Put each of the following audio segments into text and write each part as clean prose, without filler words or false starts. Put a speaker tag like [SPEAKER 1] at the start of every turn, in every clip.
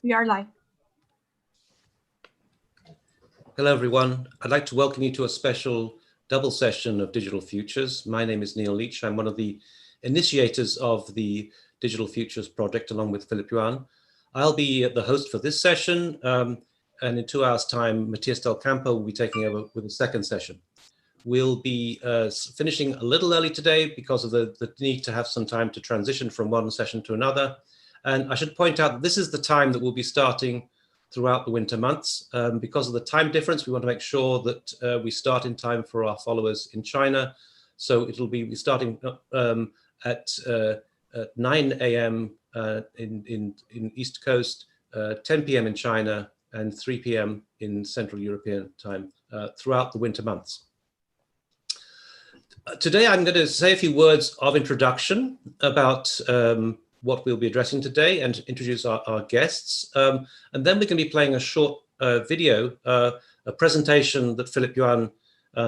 [SPEAKER 1] We are live.
[SPEAKER 2] Hello, everyone. I'd like to welcome you to a special double session of Digital Futures. My name is Leach. I'm one of the initiators of the Digital Futures project, along with Philippe Yuan. I'll be the host for this session, and in 2 hours' time, Matthias Del Campo will be taking over with the second session. We'll be finishing a little early today because of the need to have some time to transition from one session to another. And I should point out that this is the time that we'll be starting throughout the winter months. Because of the time difference, we want to make sure that we start in time for our followers in China. So it'll be starting at 9 a.m. in East Coast, 10 p.m. in China, and 3 p.m. in Central European time throughout the winter months. Today, I'm going to say a few words of introduction about what we'll be addressing today and introduce our guests. And then we're going to be playing a short video, a presentation that Philippe Yuan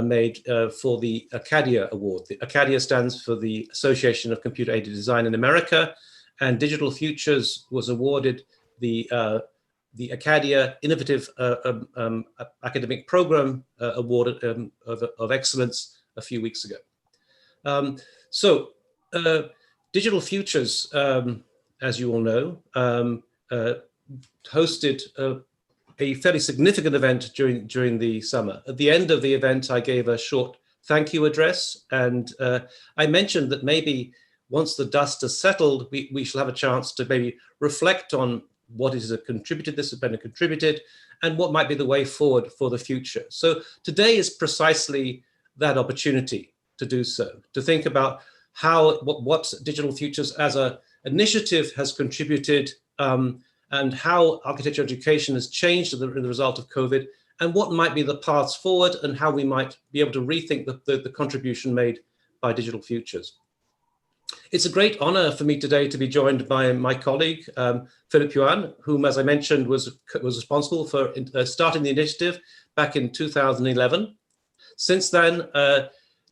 [SPEAKER 2] made for the Acadia Award. The Acadia stands for the Association of Computer Aided Design in America, and Digital Futures was awarded the Acadia Innovative Academic Program Award of Excellence a few weeks ago. Digital Futures, as you all know, hosted a fairly significant event during the summer. At the end of the event, I gave a short thank you address, and I mentioned that maybe once the dust has settled, we shall have a chance to maybe reflect on what is this has been contributed, and what might be the way forward for the future. So today is precisely that opportunity to do so, to think about what Digital Futures as an initiative has contributed, and how architecture education has changed as a result of COVID, and what might be the paths forward, and how we might be able to rethink the contribution made by Digital Futures. It's a great honor for me today to be joined by my colleague, Philippe Yuan, whom, as I mentioned, was responsible for starting the initiative back in 2011. Since then,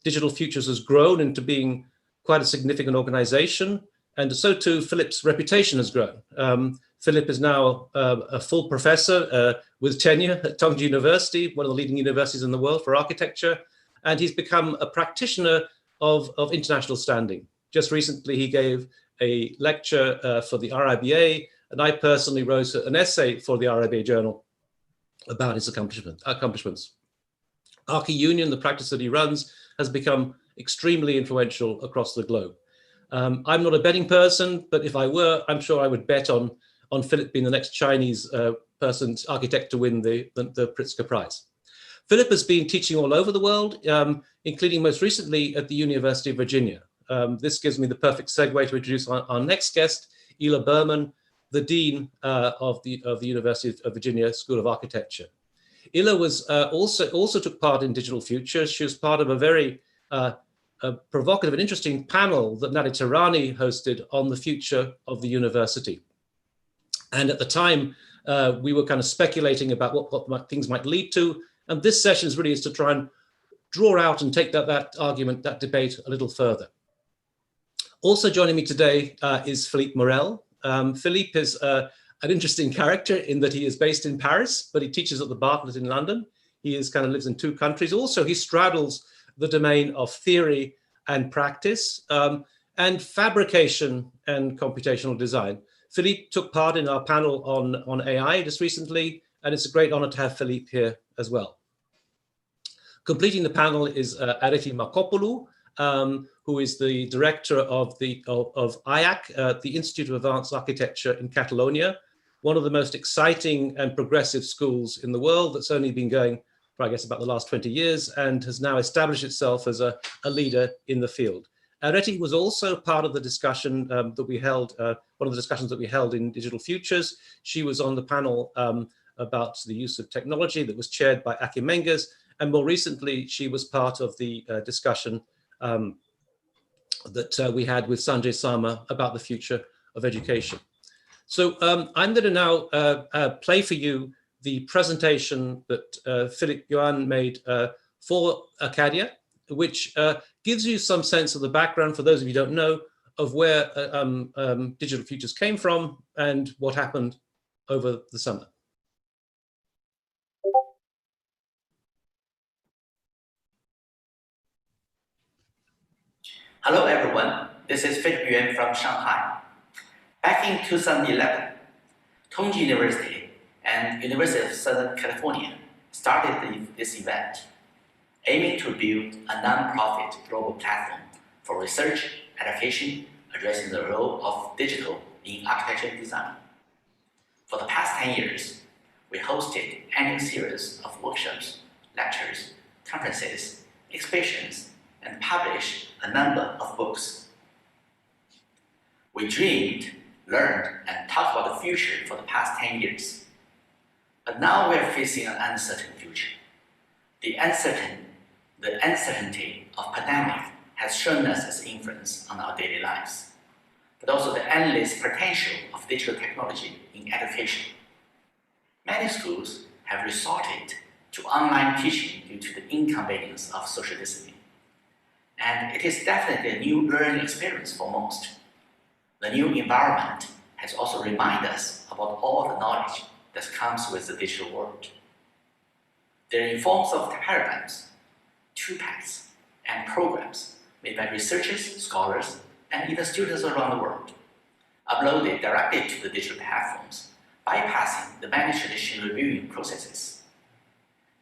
[SPEAKER 2] Digital Futures has grown into being quite a significant organization, and so too Philippe's reputation has grown. Philippe is now a full professor with tenure at Tongji University, one of the leading universities in the world for architecture, and he's become a practitioner of international standing. Just recently, he gave a lecture for the RIBA, and I personally wrote an essay for the RIBA Journal about his accomplishments. Archi-Union, the practice that he runs, has become extremely influential across the globe. I'm not a betting person, but if I were, I'm sure I would bet on Philippe being the next Chinese architect to win the Pritzker Prize. Philippe has been teaching all over the world, including most recently at the University of Virginia. This gives me the perfect segue to introduce our next guest, Ela Berman, the Dean of the University of Virginia School of Architecture. Ela was also took part in Digital Futures. She was part of a very provocative and interesting panel that Nadi Tehrani hosted on the future of the university. And at the time, we were kind of speculating about what things might lead to. And this session really is to try and draw out and take that debate a little further. Also joining me today is Felipe Morel. Philippe is an interesting character in that he is based in Paris, but he teaches at the Bartlett in London. He lives in 2 countries. Also, he straddles the domain of theory and practice, and fabrication and computational design. Philippe took part in our panel on AI just recently, and it's a great honor to have Philippe here as well. Completing the panel is Areti Markopoulou, who is the director of IaaC, the Institute of Advanced Architecture in Catalonia, one of the most exciting and progressive schools in the world that's only been going for, I guess, about the last 20 years, and has now established itself as a leader in the field. Areti was also part of the discussion that we held, one of the discussions that we held in Digital Futures. She was on the panel about the use of technology that was chaired by Aki Menges, and more recently, she was part of the discussion that we had with Sanjay Sama about the future of education. So I'm going to now play for you the presentation that Philippe Yuan made for Acadia, which gives you some sense of the background, for those of you who don't know, of where Digital Futures came from and what happened over the summer.
[SPEAKER 1] Hello everyone, this is Philippe Yuan from Shanghai. Back in 2011, Tongji University and University of Southern California started this event, aiming to build a non-profit global platform for research, education, addressing the role of digital in architecture and design. For the past 10 years, we hosted annual series of workshops, lectures, conferences, exhibitions, and published a number of books. We dreamed, learned, and talked about the future for the past 10 years. But now we are facing an uncertain future. The uncertainty of pandemic has shown us its influence on our daily lives, but also the endless potential of digital technology in education. Many schools have resorted to online teaching due to the inconvenience of social distancing. And it is definitely a new learning experience for most. The new environment has also reminded us about all the knowledge that comes with the digital world. They're in forms of paradigms, toolpaths, and programs made by researchers, scholars, and even students around the world, uploaded directly to the digital platforms, bypassing the many traditional reviewing processes.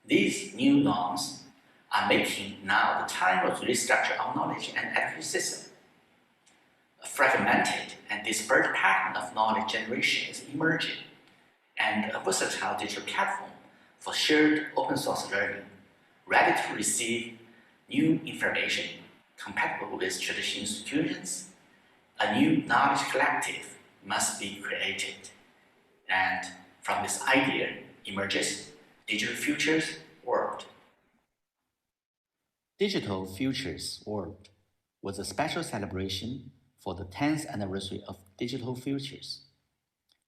[SPEAKER 1] These new norms are making now the time to restructure our knowledge and education system. A fragmented and disparate pattern of knowledge generation is emerging, and a versatile digital platform for shared open source learning, ready to receive new information compatible with traditional institutions. A new knowledge collective must be created. And from this idea emerges Digital Futures World. Digital Futures World was a special celebration for the 10th anniversary of Digital Futures.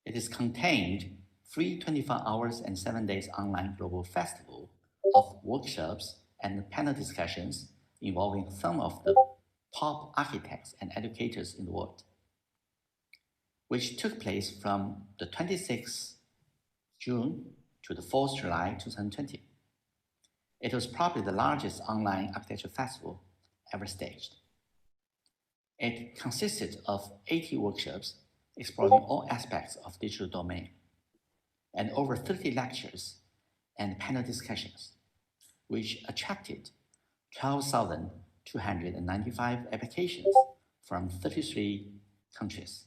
[SPEAKER 1] It is contained free 24 hours and 7 days online global festival of workshops and panel discussions involving some of the top architects and educators in the world, which took place from the 26th June to the 4th July 2020. It was probably the largest online architecture festival ever staged. It consisted of 80 workshops exploring all aspects of digital domain, and over 30 lectures and panel discussions, which attracted 12,295 applications from 33 countries,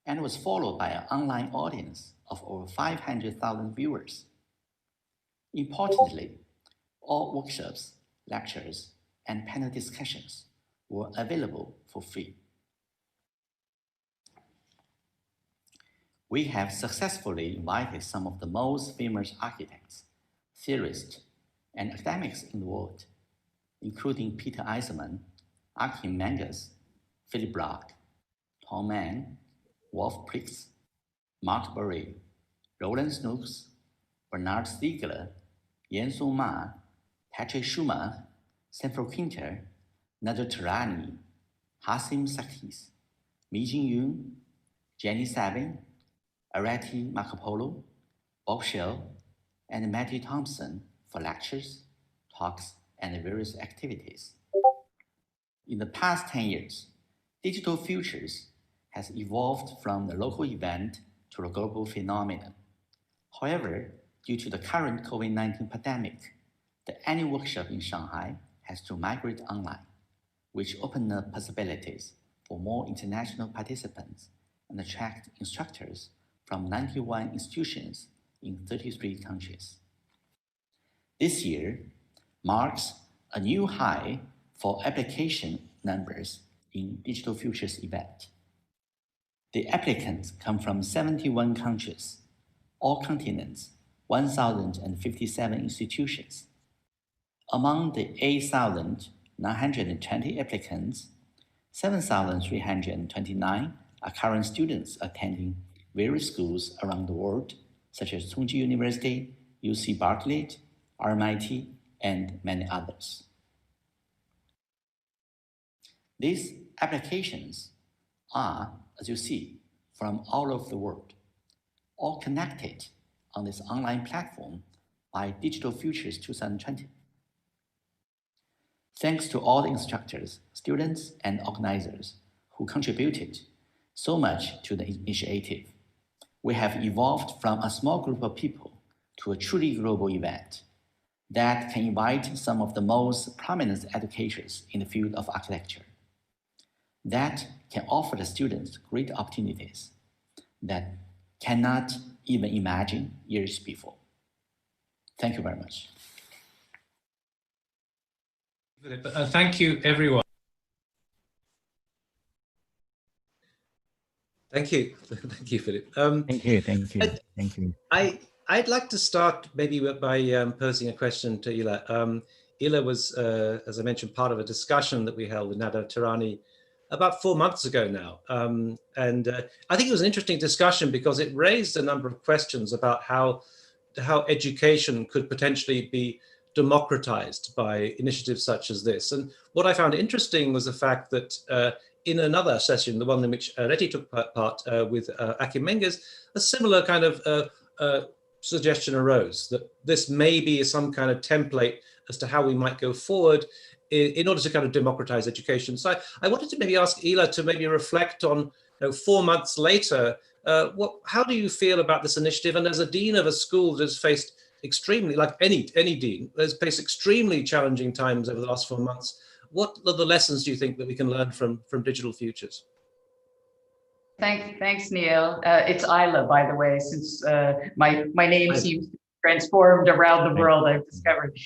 [SPEAKER 1] and was followed by an online audience of over 500,000 viewers. Importantly, all workshops, lectures, and panel discussions were available for free. We have successfully invited some of the most famous architects, theorists, and academics in the world, including Peter Eisenman, Achim Menges, Philip Bloch, Tom Mann, Wolf Prix, Mark Burry, Roland Snooks, Bernard Stiegler, Yan-Song Ma, Patrick Schumann, Sanford Quinter, Nader Tarani, Hasim Sakis, Mi-Jin Yoon, Jenny Sabin, Areti Markopoulou, Bob Shell, and Matthew Thompson for lectures, talks, and various activities. In the past 10 years, Digital Futures has evolved from a local event to a global phenomenon. However, due to the current COVID-19 pandemic, the annual workshop in Shanghai has to migrate online, which opened up possibilities for more international participants and attract instructors from 91 institutions in 33 countries. This year marks a new high for application numbers in Digital Futures event. The applicants come from 71 countries, all continents, 1,057 institutions. Among the 8,920 applicants, 7,329 are current students attending various schools around the world, such as Tongji University, UC Bartlett, RMIT, and many others. These applications are, as you see, from all over the world. all connected on this online platform by Digital Futures 2020. Thanks to all the instructors, students, and organizers who contributed so much to the initiative, we have evolved from a small group of people to a truly global event that can invite some of the most prominent educators in the field of architecture, that can offer the students great opportunities that cannot even imagine years before. Thank you very much.
[SPEAKER 2] Thank you, everyone. Thank you. Thank you, Philippe.
[SPEAKER 3] Thank you. Thank you.
[SPEAKER 2] I'd like to start maybe by posing a question to Ela. Ela was, as I mentioned, part of a discussion that we held with Nada Tirani about 4 months ago now. And I think it was an interesting discussion because it raised a number of questions about how education could potentially be democratized by initiatives such as this. And what I found interesting was the fact that in another session, the one in which Areti took part with Akim Menges, a similar kind of suggestion arose that this may be some kind of template as to how we might go forward in order to kind of democratize education. So I wanted to maybe ask Ela to maybe reflect on, 4 months later, how do you feel about this initiative? And as a dean of a school that has faced extremely, like any dean, has faced extremely challenging times over the last 4 months, what are the lessons do you think that we can learn from Digital Futures?
[SPEAKER 4] Thanks, Neil. It's Ela, by the way, since my name seems transformed around the world, I've discovered.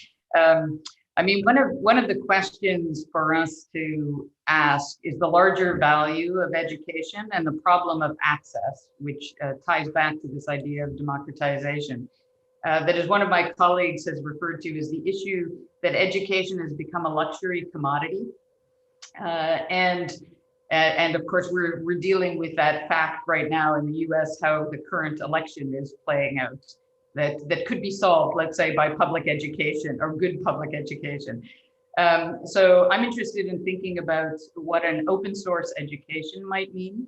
[SPEAKER 4] I mean, one of the questions for us to ask is the larger value of education and the problem of access, which ties back to this idea of democratization. That is, one of my colleagues has referred to as the issue that education has become a luxury commodity. And of course, we're dealing with that fact right now in the US, how the current election is playing out. That could be solved, let's say, by public education or good public education. So I'm interested in thinking about what an open source education might mean,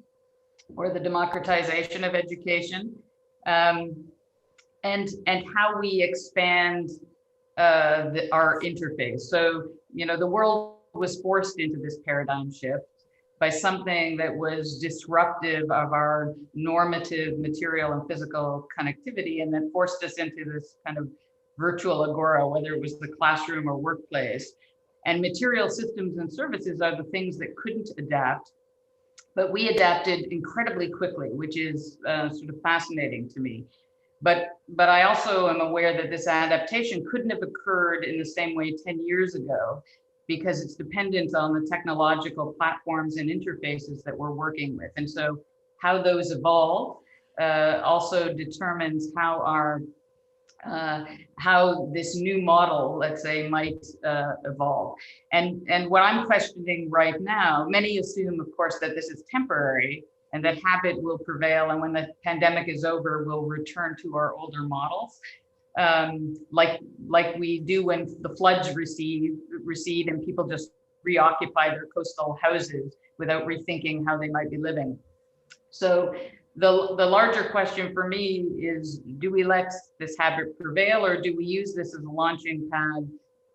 [SPEAKER 4] or the democratization of education, and how we expand our interface. So, the world was forced into this paradigm shift by something that was disruptive of our normative material and physical connectivity, and that forced us into this kind of virtual agora, whether it was the classroom or workplace. And material systems and services are the things that couldn't adapt, but we adapted incredibly quickly, which is sort of fascinating to me. But I also am aware that this adaptation couldn't have occurred in the same way 10 years ago, because it's dependent on the technological platforms and interfaces that we're working with. And so how those evolve also determines how this new model, let's say, might evolve. And what I'm questioning right now, many assume, of course, that this is temporary and that habit will prevail. And when the pandemic is over, we'll return to our older models. Like we do when the floods recede and people just reoccupy their coastal houses without rethinking how they might be living. So the larger question for me is, do we let this habit prevail, or do we use this as a launching pad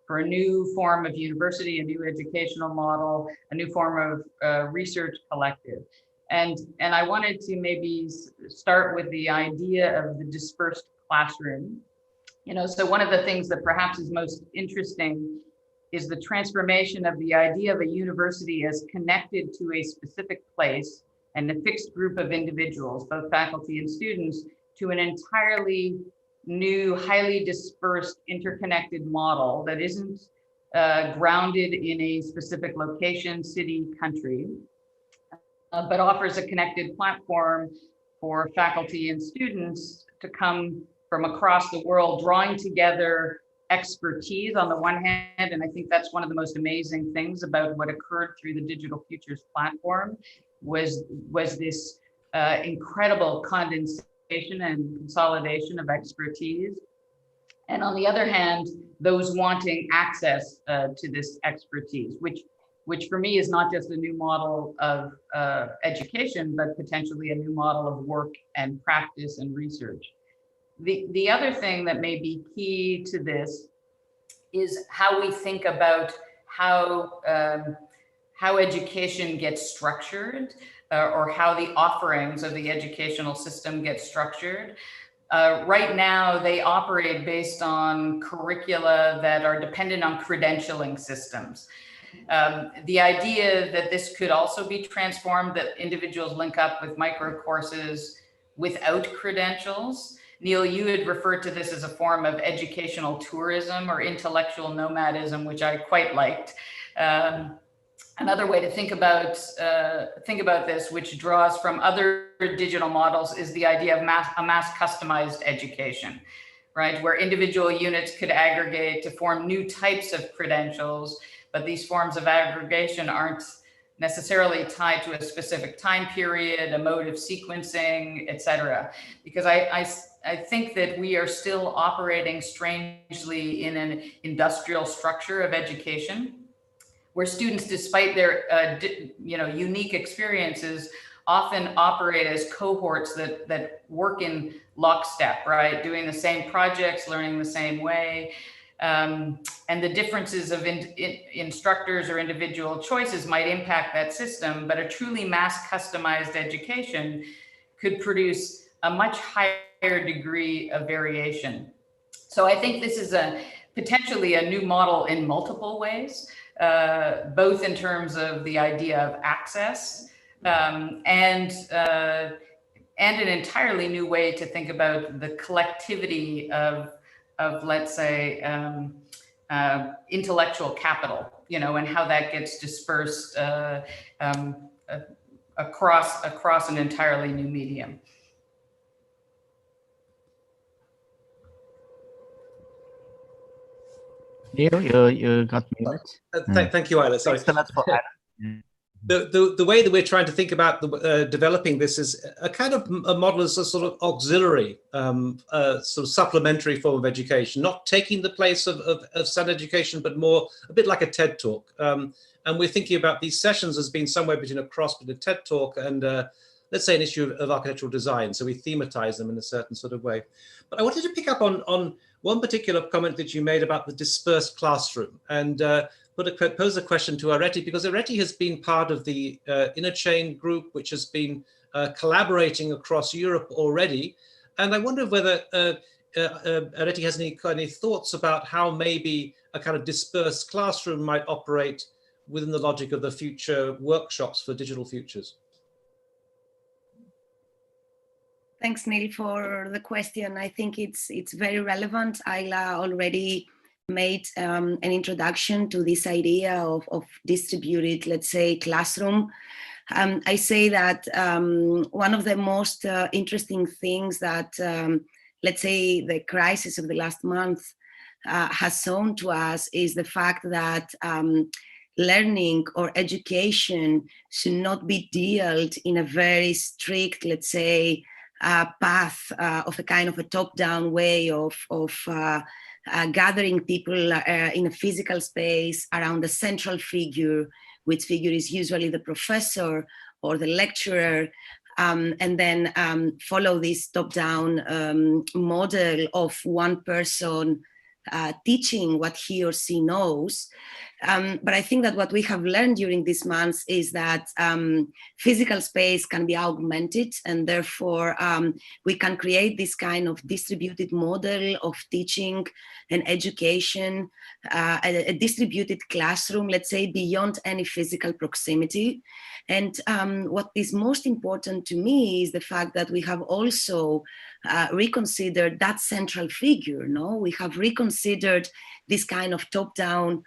[SPEAKER 4] for a new form of university, a new educational model, a new form of research collective? And I wanted to maybe start with the idea of the dispersed classroom. So one of the things that perhaps is most interesting is the transformation of the idea of a university as connected to a specific place and a fixed group of individuals, both faculty and students, to an entirely new, highly dispersed, interconnected model that isn't grounded in a specific location, city, country, but offers a connected platform for faculty and students to come from across the world, drawing together expertise on the one hand. And I think that's one of the most amazing things about what occurred through the Digital Futures platform was this incredible condensation and consolidation of expertise. And on the other hand, those wanting access to this expertise, which which for me is not just a new model of education, but potentially a new model of work and practice and research. The other thing that may be key to this is how we think about how education gets structured, or how the offerings of the educational system get structured. Right now, they operate based on curricula that are dependent on credentialing systems. The idea that this could also be transformed, that individuals link up with micro courses without credentials. Neil, you had referred to this as a form of educational tourism or intellectual nomadism, which I quite liked. Another way to think about this, which draws from other digital models, is the idea of a mass customized education, right? Where individual units could aggregate to form new types of credentials, but these forms of aggregation aren't necessarily tied to a specific time period, a mode of sequencing, et cetera. Because I think that we are still operating strangely in an industrial structure of education, where students, despite their unique experiences, often operate as cohorts that work in lockstep, right? Doing the same projects, learning the same way. And the differences of instructors or individual choices might impact that system, but a truly mass customized education could produce a much higher degree of variation. So I think this is potentially a new model in multiple ways, both in terms of the idea of access and an entirely new way to think about the collectivity of let's say, intellectual capital, and how that gets dispersed across an entirely new medium.
[SPEAKER 3] Neil, you got muted.
[SPEAKER 2] Thank you, Ela. Sorry.
[SPEAKER 3] Thanks a lot for
[SPEAKER 2] The way that we're trying to think about developing this is a kind of a model as a sort of auxiliary, sort of supplementary form of education, not taking the place of standard education, but more a bit like a TED Talk. And we're thinking about these sessions as being somewhere between a cross between a TED Talk and let's say an issue of architectural design. So we thematize them in a certain sort of way. But I wanted to pick up on one particular comment that you made about the dispersed classroom, and pose a question to Areti, because Areti has been part of the Interchain group, which has been collaborating across Europe already. And I wonder whether Areti has any thoughts about how maybe a kind of dispersed classroom might operate within the logic of the future workshops for digital futures.
[SPEAKER 5] Thanks, Neil, for the question. I think it's very relevant. Ela already made an introduction to this idea of distributed, let's say, classroom. I say that one of the most interesting things that, let's say, the crisis of the last month has shown to us is the fact that learning or education should not be dealt in a very strict, let's say, path of a kind of a top-down way of gathering people in a physical space around a central figure, which figure is usually the professor or the lecturer, and then follow this top-down model of one person teaching what he or she knows. But I think that what we have learned during these months is that physical space can be augmented, and therefore we can create this kind of distributed model of teaching and education, a distributed classroom, let's say, beyond any physical proximity. And what is most important to me is the fact that we have also reconsidered that central figure. No, we have reconsidered this kind of top-down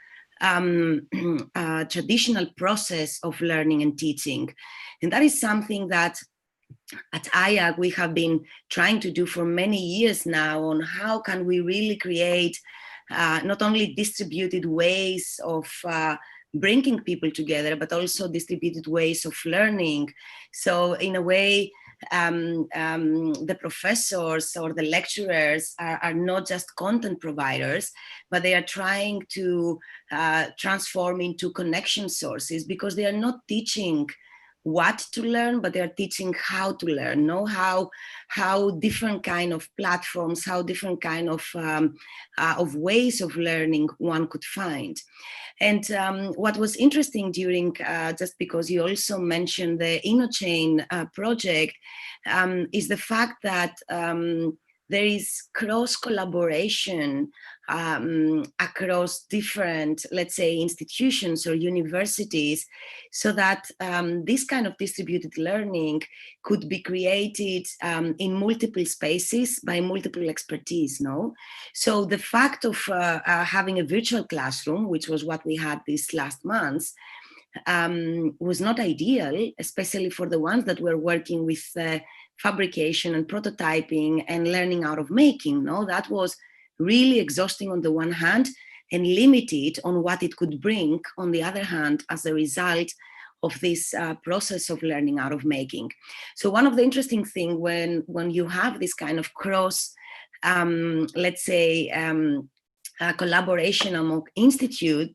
[SPEAKER 5] traditional process of learning and teaching. And that is something that at IaaC we have been trying to do for many years now, on how can we really create not only distributed ways of bringing people together, but also distributed ways of learning. So in a way, the professors or the lecturers are not just content providers, but they are trying to transform into connection sources, because they are not teaching what to learn, but they are teaching how to learn, know how different kind of platforms, how different kind of ways of learning one could find. And what was interesting during, just because you also mentioned the InnoChain project, is the fact that there is cross collaboration across different, let's say, institutions or universities, so that this kind of distributed learning could be created in multiple spaces by multiple expertise, no? So the fact of having a virtual classroom, which was what we had this last month, was not ideal, especially for the ones that were working with fabrication and prototyping and learning out of making, no? That was really exhausting on the one hand and limited on what it could bring on the other hand as a result of this process of learning out of making. So one of the interesting things when you have this kind of cross, let's say, collaboration among institutes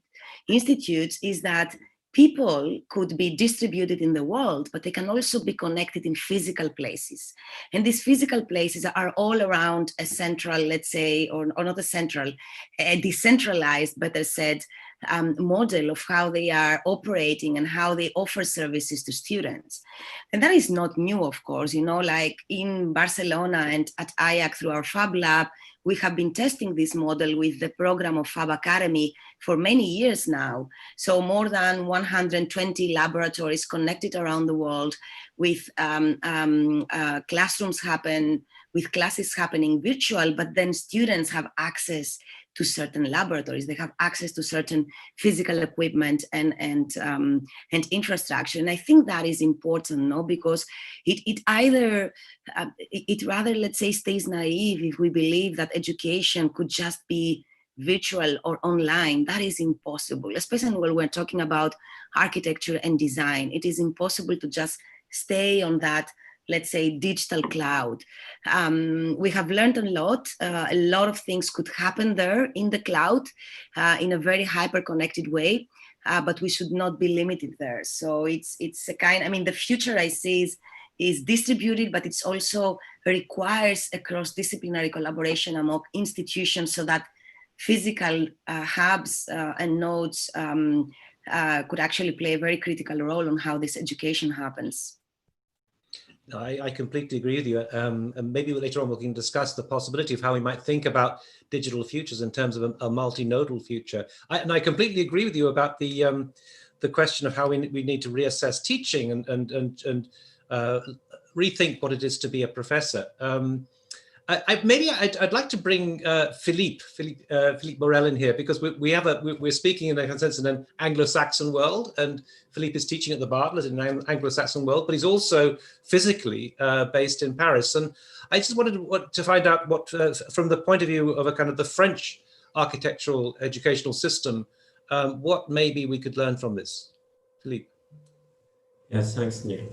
[SPEAKER 5] is that people could be distributed in the world, but they can also be connected in physical places. And these physical places are all around a central, let's say, or not a central, a decentralized, better said, model of how they are operating and how they offer services to students. And that is not new, of course, you know, like in Barcelona and at IaaC through our Fab Lab, we have been testing this model with the program of Fab Academy for many years now. So more than 120 laboratories connected around the world with classrooms with classes happening virtual, but then students have access to certain laboratories. They have access to certain physical equipment and infrastructure. And I think that is important, no? Because it rather, let's say, stays naive if we believe that education could just be virtual or online. That is impossible, especially when we're talking about architecture and design. It is impossible to just stay on that, let's say, digital cloud. We have learned a lot of things could happen there in the cloud in a very hyper-connected way, but we should not be limited there. So it's a kind, I mean, the future I see is distributed, but it's also requires a cross-disciplinary collaboration among institutions so that physical hubs and nodes could actually play a very critical role on how this education happens.
[SPEAKER 2] No, I completely agree with you. And maybe later on we can discuss the possibility of how we might think about digital futures in terms of a multinodal future. And I completely agree with you about the question of how we need to reassess teaching and rethink what it is to be a professor. I'd like to bring Philippe Morel in here, because we're speaking in a sense in an Anglo-Saxon world, and Philippe is teaching at the Bartlett in an Anglo-Saxon world, but he's also physically based in Paris. And I just wanted to find out what, from the point of view of a kind of the French architectural educational system, what maybe we could learn from this. Philippe.
[SPEAKER 6] Yes, thanks, Neil.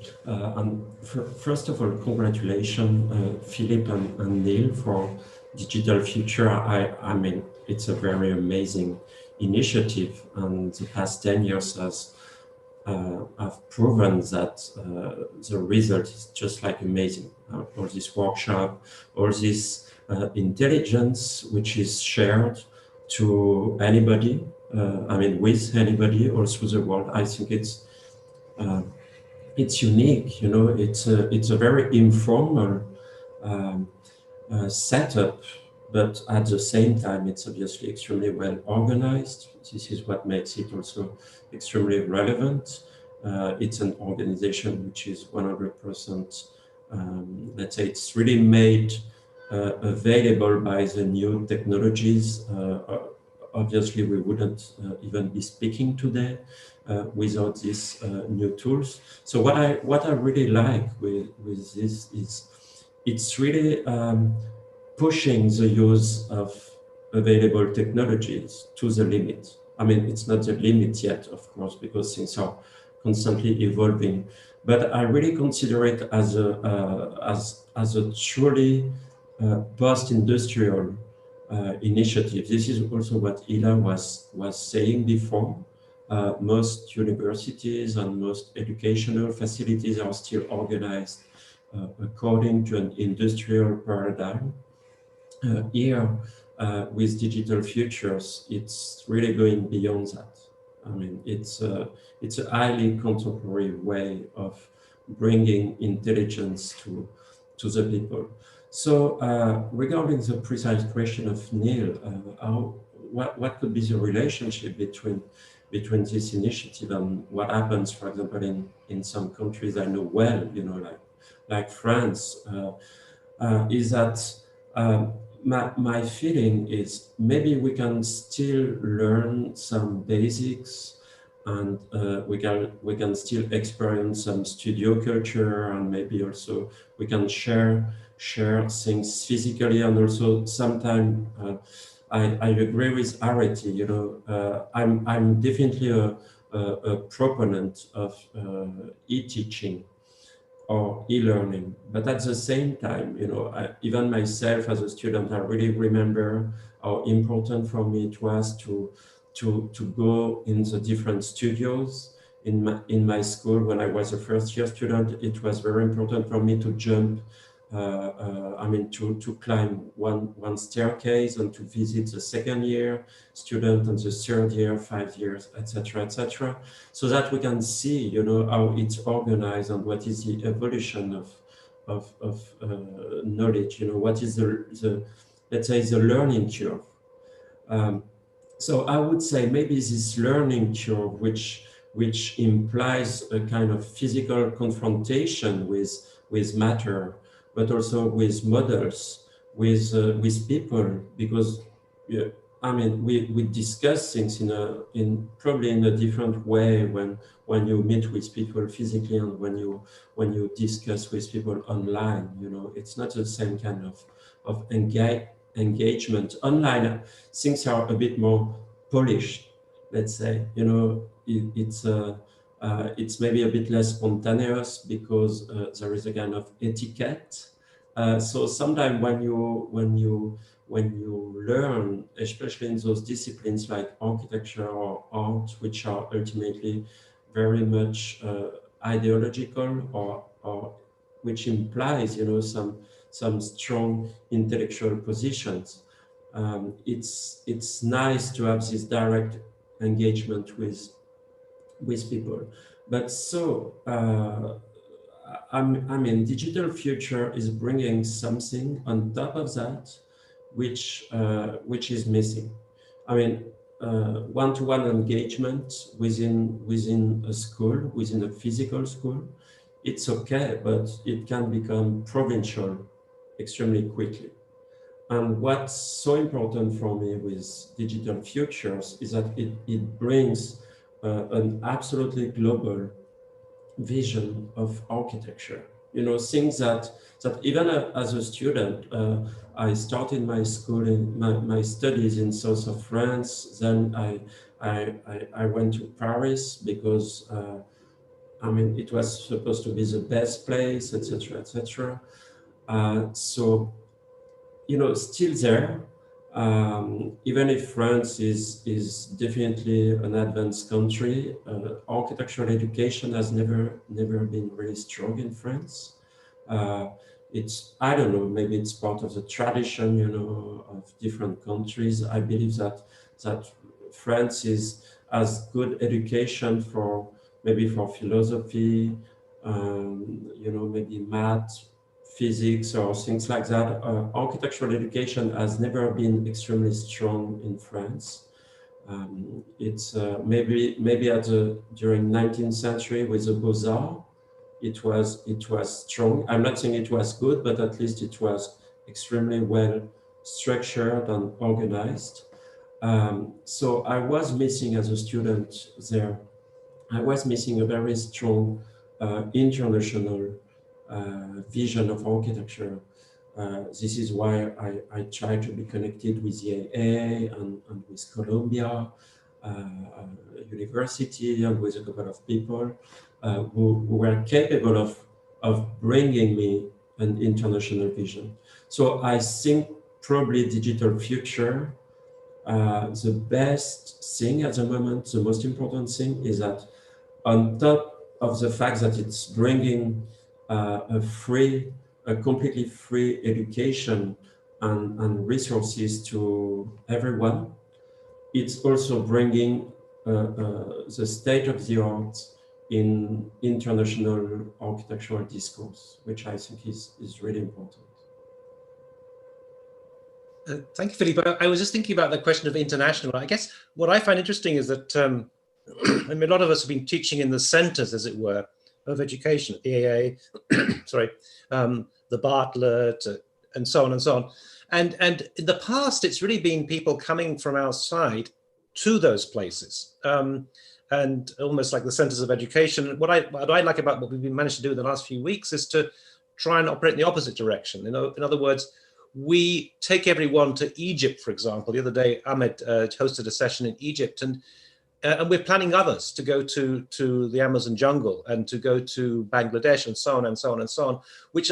[SPEAKER 6] First of all, congratulations, Philippe and Neil, for Digital Future. I mean, it's a very amazing initiative, and the past 10 years have proven that the result is just like amazing. All this workshop, all this intelligence, which is shared to anybody, I mean, with anybody all through the world. I think it's unique, you know. It's a very informal setup, but at the same time, it's obviously extremely well organized. This is what makes it also extremely relevant. It's an organization which is 100%, let's say, it's really made available by the new technologies. Obviously, we wouldn't even be speaking today without these new tools. So what I really like with this is it's really pushing the use of available technologies to the limit. I mean, it's not the limit yet, of course, because things are constantly evolving. But I really consider it as a truly post-industrial initiative. This is also what Ela was saying before. Most universities and most educational facilities are still organized according to an industrial paradigm. Here, with Digital Futures, it's really going beyond that. I mean, it's a highly contemporary way of bringing intelligence to the people. So regarding the precise question of Neil, what could be the relationship between this initiative and what happens, for example, in some countries I know well, you know, like France, is that my feeling is maybe we can still learn some basics, and we can still experience some studio culture, and maybe also we can share things physically, and also sometimes I agree with Areti. You know, I'm definitely a proponent of e-teaching or e-learning, but at the same time, you know, even myself as a student, I really remember how important for me it was to go in the different studios in my school. When I was a first-year student, it was very important for me to jump. I mean, to climb one staircase and to visit the second year student and the third year, 5 years, etc., so that we can see, you know, how it's organized and what is the evolution of knowledge. You know, what is the let's say the learning curve. So I would say maybe this learning curve, which implies a kind of physical confrontation with matter, but also with models, with people, because yeah, I mean we discuss things in probably in a different way when you meet with people physically and when you discuss with people online. You know, it's not the same kind of engagement. Online things are a bit more polished, let's say. You know, it's maybe a bit less spontaneous because there is a kind of etiquette. So sometimes when you learn, especially in those disciplines like architecture or art, which are ultimately very much ideological or which implies, you know, some strong intellectual positions, it's nice to have this direct engagement with people. But so I mean, Digital Future is bringing something on top of that, which is missing. I mean, one-to-one engagement within a school, within a physical school, it's okay, but it can become provincial extremely quickly. And what's so important for me with Digital Futures is that it brings an absolutely global vision of architecture. You know, things that even as a student, I started my school in my studies in south of France. Then I went to Paris because I mean it was supposed to be the best place, etc., etc. So, you know, still there. Even if France is definitely an advanced country, architectural education has never been really strong in France. It's, I don't know, maybe it's part of the tradition, you know, of different countries. I believe that France has good education for maybe for philosophy, you know, maybe math, physics or things like that. Architectural education has never been extremely strong in France. It's maybe during 19th century with the Beaux-Arts, it was strong. I'm not saying it was good, but at least it was extremely well structured and organized. So I was missing as a student there. I was missing a very strong international vision of architecture. This is why I try to be connected with the AA and with Colombia. university and with a couple of people who were capable of bringing me an international vision. So I think probably digital future, the best thing at the moment, the most important thing is that on top of the fact that it's bringing a completely free education and resources to everyone, it's also bringing the state of the art in international architectural discourse, which I think is really important.
[SPEAKER 2] Thank you, Philippe. I was just thinking about the question of international. I guess what I find interesting is that I mean, a lot of us have been teaching in the centers, as it were, of education, the EAA, sorry, the Bartlett, and so on and so on. And in the past, it's really been people coming from outside to those places, and almost like the centers of education. What I like about what we've managed to do in the last few weeks is to try and operate in the opposite direction. In other words, we take everyone to Egypt, for example. The other day, Ahmed hosted a session in Egypt, and we're planning others to go to the Amazon jungle and to go to Bangladesh and so on and so on and so on, which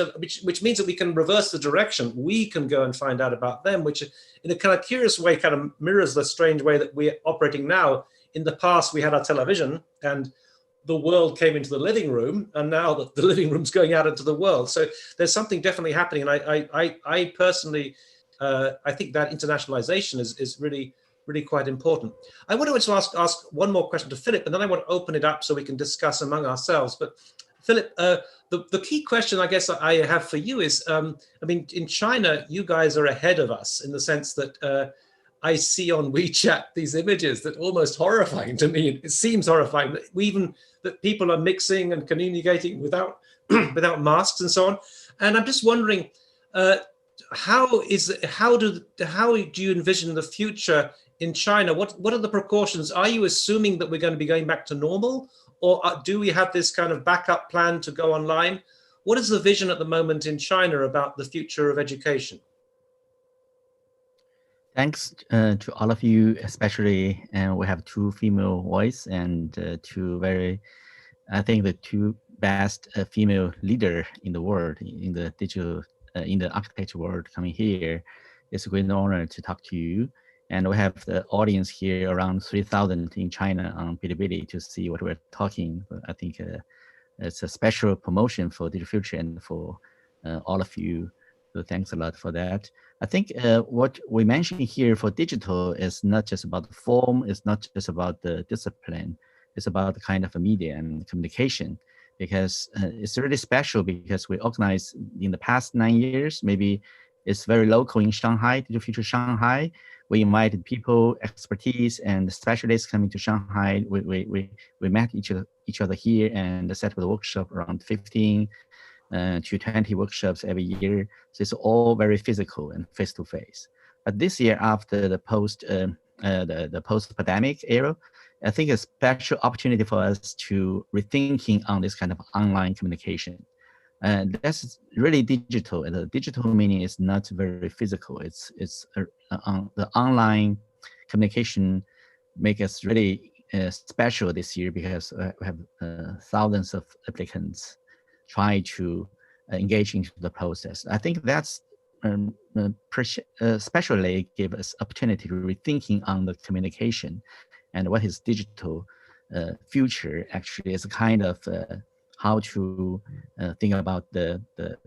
[SPEAKER 2] means that we can reverse the direction. We can go and find out about them, which in a kind of curious way kind of mirrors the strange way that we're operating now. In the past, we had our television and the world came into the living room, and now the living room's going out into the world. So there's something definitely happening. And I personally, I think that internationalization is really quite important. I wanted to ask one more question to Philippe, and then I want to open it up so we can discuss among ourselves. But Philippe, the key question I guess I have for you is, I mean, in China, you guys are ahead of us in the sense that I see on WeChat these images that are almost horrifying to me. It seems horrifying that people are mixing and communicating without without masks and so on. And I'm just wondering, how do you envision the future in China? What are the precautions? Are you assuming that we're going to be going back to normal, or do we have this kind of backup plan to go online? What is the vision at the moment in China about the future of education?
[SPEAKER 3] Thanks to all of you, especially, and we have two female voice and I think the two best female leader in the world in the digital, in the architecture world coming here. It's a great honor to talk to you. And we have the audience here around 3,000 in China on Bilibili to see what we're talking. I think it's a special promotion for DigitalFuture and for all of you. So thanks a lot for that. I think what we mentioned here for digital is not just about the form, it's not just about the discipline, it's about the kind of a media and communication, because it's really special because we organized in the past 9 years, maybe it's very local in Shanghai, DigitalFuture Shanghai. We invited people, expertise, and specialists coming to Shanghai. We met each other here and set up the workshop around 15 to 20 workshops every year. So it's all very physical and face-to-face. But this year, after the post-pandemic era, I think a special opportunity for us to rethinking on this kind of online communication. That's really digital. And the digital meaning is not very physical. It's the online communication make us really special this year because we have thousands of applicants try to engage into the process. I think that's especially give us opportunity to rethinking on the communication and what is digital future actually is a kind of how to think about the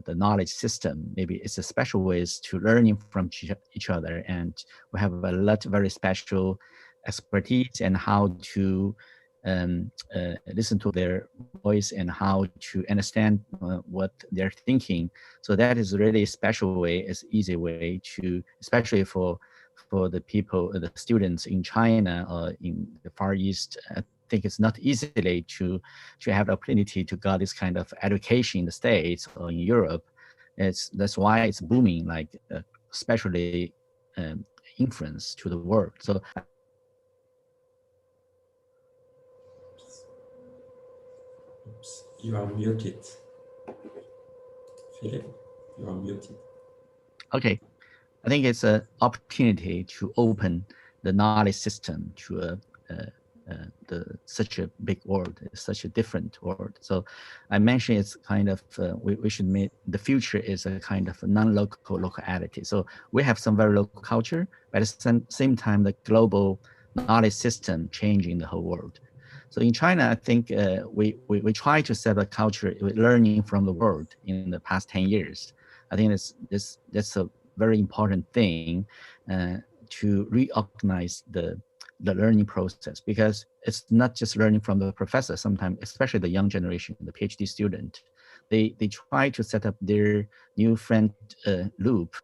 [SPEAKER 3] knowledge system. Maybe it's a special ways to learning from each other, and we have a lot of very special expertise and how to listen to their voice and how to understand what they're thinking. So that is really a special way, it's easy way to, especially for the people, the students in China or in the Far East. I think it's not easily to have the opportunity to get this kind of education in the States or in Europe. That's why it's booming, like especially influence to the world. So.
[SPEAKER 6] You are muted. Philippe, you are muted.
[SPEAKER 3] Okay. I think it's an opportunity to open the knowledge system to a such a big world, such a different world. So I mentioned it's kind of, we should make, the future is a kind of non-local locality. So we have some very local culture, but at the same time, the global knowledge system changing the whole world. So in China, I think we try to set a culture with learning from the world in the past 10 years. I think that's a very important thing to reorganize the learning process, because it's not just learning from the professor. Sometimes, especially the young generation, the PhD student, they try to set up their new friend loop,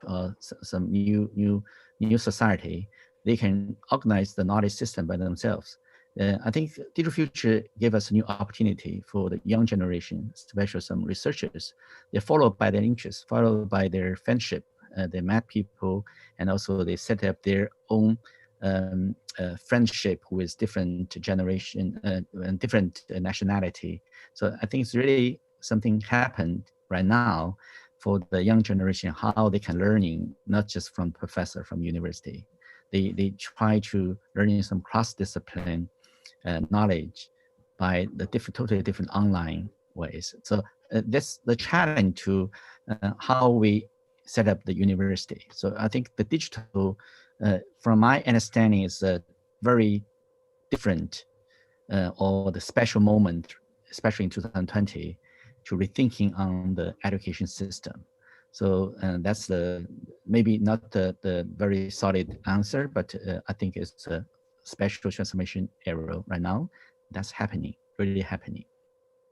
[SPEAKER 3] some new society. They can organize the knowledge system by themselves. I think Digital Future gave us a new opportunity for the young generation, especially some researchers. They're followed by their interests, followed by their friendship. They met people, and also they set up their own friendship with different generation and different nationality. So I think it's really something happened right now for the young generation, how they can learning, not just from professor from university. They try to learn some cross-discipline knowledge by the totally different online ways. So that's the challenge to how we set up the university. So I think the digital, from my understanding, is very different, or the special moment, especially in 2020, to rethinking on the education system. So that's maybe not the very solid answer, but I think it's a special transformation era right now. That's happening, really happening.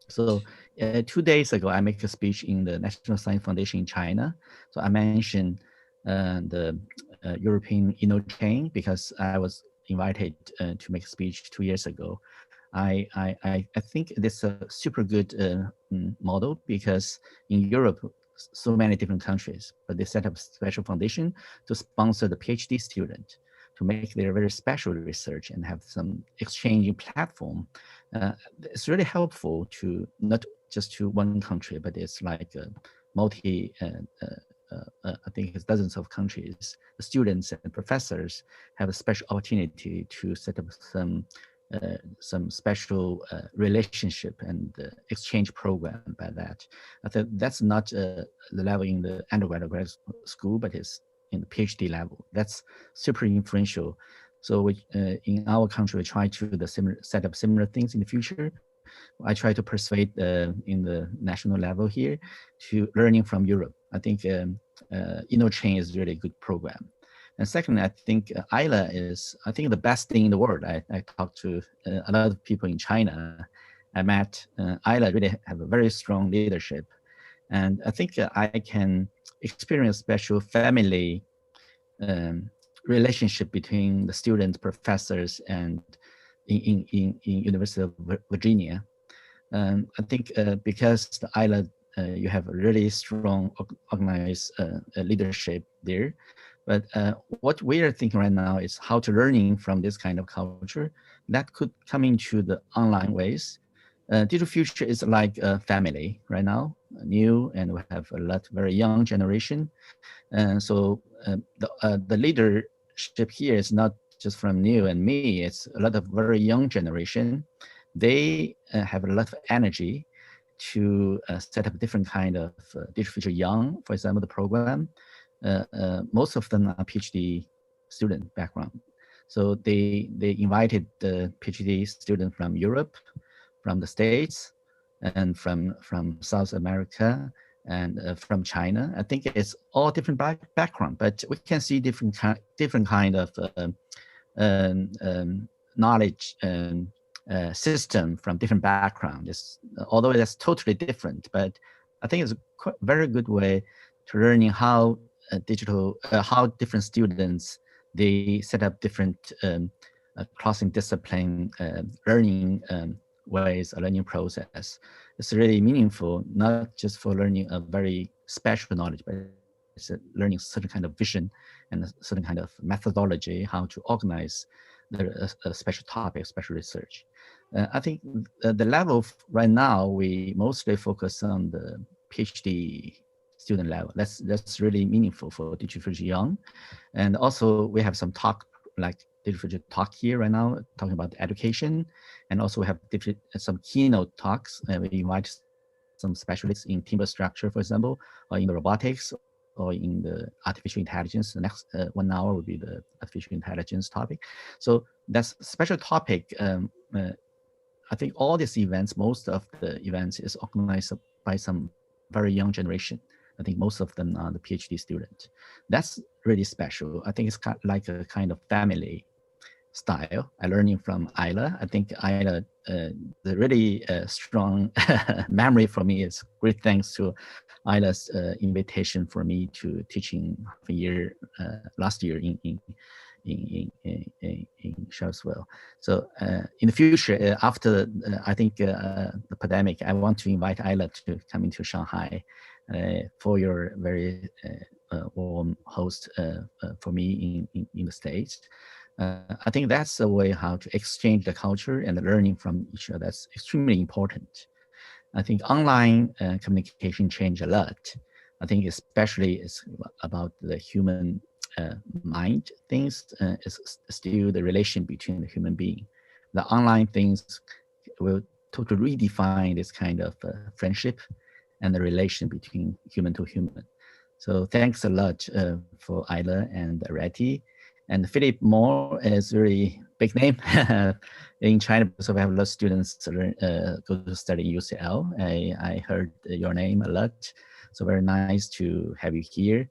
[SPEAKER 3] So 2 days ago, I made a speech in the National Science Foundation in China. So I mentioned the European InnoChain because I was invited to make a speech 2 years ago. I think this is a super good model, because in Europe, so many different countries, but they set up a special foundation to sponsor the PhD student to make their very special research and have some exchanging platform. It's really helpful to not just to one country, but it's like a multi, I think it's dozens of countries. The students and professors have a special opportunity to set up some special relationship and exchange program by that. I think that's not the level in the undergraduate school, but it's in the PhD level. That's super influential. So we, in our country, we try to set up similar things in the future. I try to persuade in the national level here to learning from Europe. I think InnoChain is really a good program. And secondly, I think Ela is, I think, the best thing in the world. I talked to a lot of people in China. I met Ela really have a very strong leadership. And I think I can experience special family relationship between the students, professors, and in University of Virginia. I think because the Ela, you have a really strong organized leadership there. But what we are thinking right now is how to learning from this kind of culture that could come into the online ways. Digital Future is like a family right now, new, and we have a lot very young generation. And so the leadership here is not just from you and me, it's a lot of very young generation. They have a lot of energy to set up different kind of Digital Future Young, for example, the program. Most of them are PhD student background. So they invited the PhD student from Europe, from the States, and from South America, and from China. I think it's all different background, but we can see different kind of knowledge system from different backgrounds. Although that's totally different, but I think it's a very good way to learning how how different students, they set up different crossing discipline learning ways, a learning process. It's really meaningful, not just for learning a very special knowledge, but it's learning certain kind of vision and a certain kind of methodology, how to organize a special topic, special research. I think the level right now, we mostly focus on the PhD student level. That's really meaningful for Digital Future Young. And also we have some talk like DigitalFuture talk here right now, talking about education, and also we have some keynote talks. We invite some specialists in timber structure, for example, or in the robotics, or in the artificial intelligence. The next 1 hour will be the artificial intelligence topic. So that's a special topic. I think all these events, most of the events is organized by some very young generation. I think most of them are the PhD student. That's really special. I think it's kind of like a kind of family style. I learning from Ela. I think Ela, the really strong memory for me is great thanks to Ela's invitation for me to teaching half a year last year in Charlottesville. So in the future, after I think the pandemic, I want to invite Ela to come into Shanghai for your very warm host for me in the States. I think that's a way how to exchange the culture and the learning from each other. That's extremely important. I think online communication changed a lot. I think especially it's about the human mind things is still the relation between the human being. The online things will totally redefine this kind of friendship and the relation between human to human. So thanks a lot for Ela and Areti. And Philippe Morel is a very big name in China. So we have a lot of students go to study UCL. I heard your name a lot. So very nice to have you here.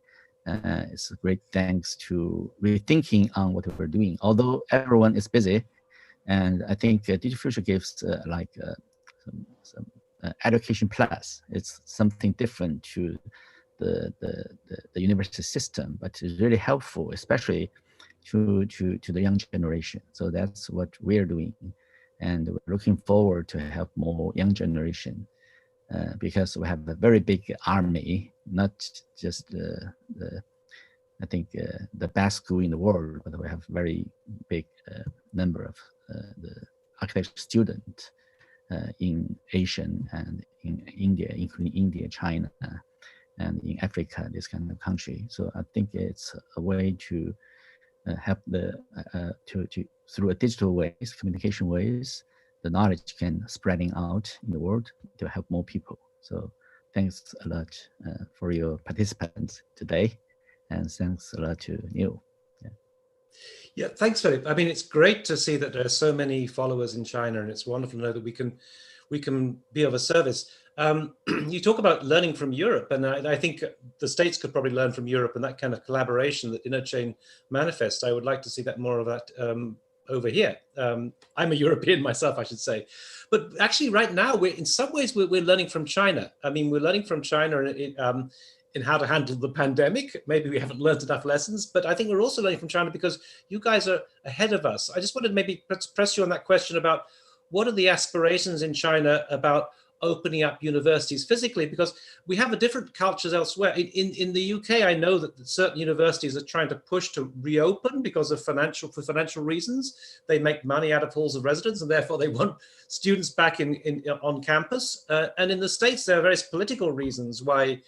[SPEAKER 3] It's a great thanks to rethinking on what we're doing. Although everyone is busy, and I think DigitalFuture gives like some education plus. It's something different to the university system, but it's really helpful, especially to the young generation. So that's what we're doing, and we're looking forward to help more young generation because we have a very big army, not just I think the best school in the world, but we have very big number of the architecture students in Asia and in India, including India, China, and in Africa, this kind of country. So I think it's a way to help the through a digital ways, communication ways, the knowledge can spreading out in the world to help more people. So thanks a lot for your participants today, and thanks a lot to you.
[SPEAKER 2] Yeah, thanks, Philippe. I mean, it's great to see that there are so many followers in China, and it's wonderful to know that we can be of a service. You talk about learning from Europe, and I think the States could probably learn from Europe, and that kind of collaboration that Interchain manifests. I would like to see that more of that over here. I'm a European myself, I should say. But actually right now, in some ways, we're learning from China. I mean, we're learning from China in how to handle the pandemic. Maybe we haven't learned enough lessons, but I think we're also learning from China because you guys are ahead of us. I just wanted to maybe press you on that question about what are the aspirations in China about opening up universities physically, because we have a different cultures elsewhere. In the UK, I know that certain universities are trying to push to reopen because of financial reasons. They make money out of halls of residence, and therefore they want students back on campus. And in the States, there are various political reasons why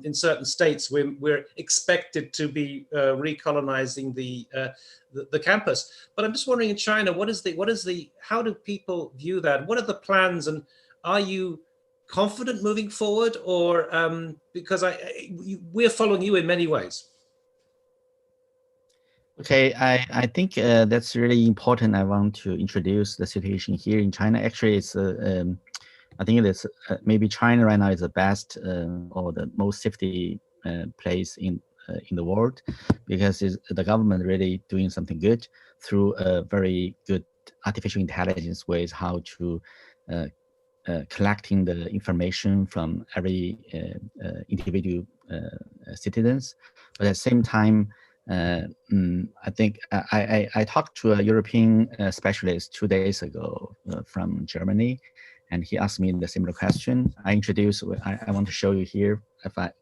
[SPEAKER 2] in certain states we're expected to be recolonizing the campus. But I'm just wondering, in China, how do people view that? What are the plans, and are you confident moving forward, or because we're following you in many ways?
[SPEAKER 3] Okay, I think that's really important. I want to introduce the situation here in China. Actually, it's I think it's maybe China right now is the best or the most safety place in the world, because the government really doing something good through a very good artificial intelligence ways how to collecting the information from every individual citizens. But at the same time, I think I talked to a European specialist 2 days ago from Germany, and he asked me the similar question. I want to show you here. If I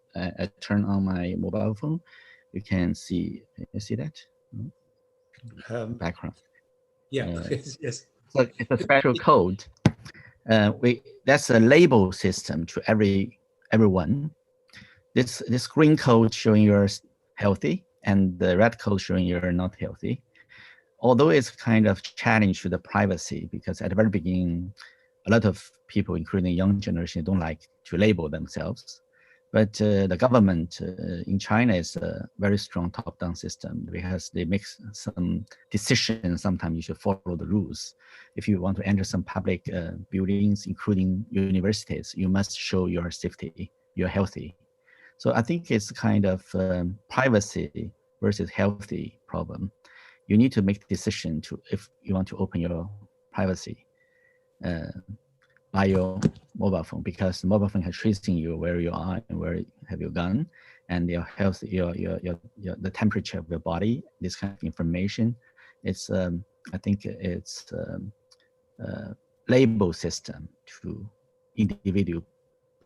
[SPEAKER 3] turn on my mobile phone, you can see. You see that background?
[SPEAKER 2] Yeah. Yes.
[SPEAKER 3] So it's a special code. That's a label system to everyone. This green code showing you're healthy, and the red code showing you're not healthy. although it's kind of challenge to the privacy, because at the very beginning, a lot of people, including the young generation, don't like to label themselves. But the government in China is a very strong top-down system because they make some decisions. Sometimes you should follow the rules. If you want to enter some public buildings, including universities, you must show your safety, you're healthy. So I think it's kind of privacy versus healthy problem. You need to make a decision to if you want to open your privacy by your mobile phone, because the mobile phone is tracing you where you are and where have you gone, and your health, the temperature of your body, this kind of information. It's I think it's label system to individual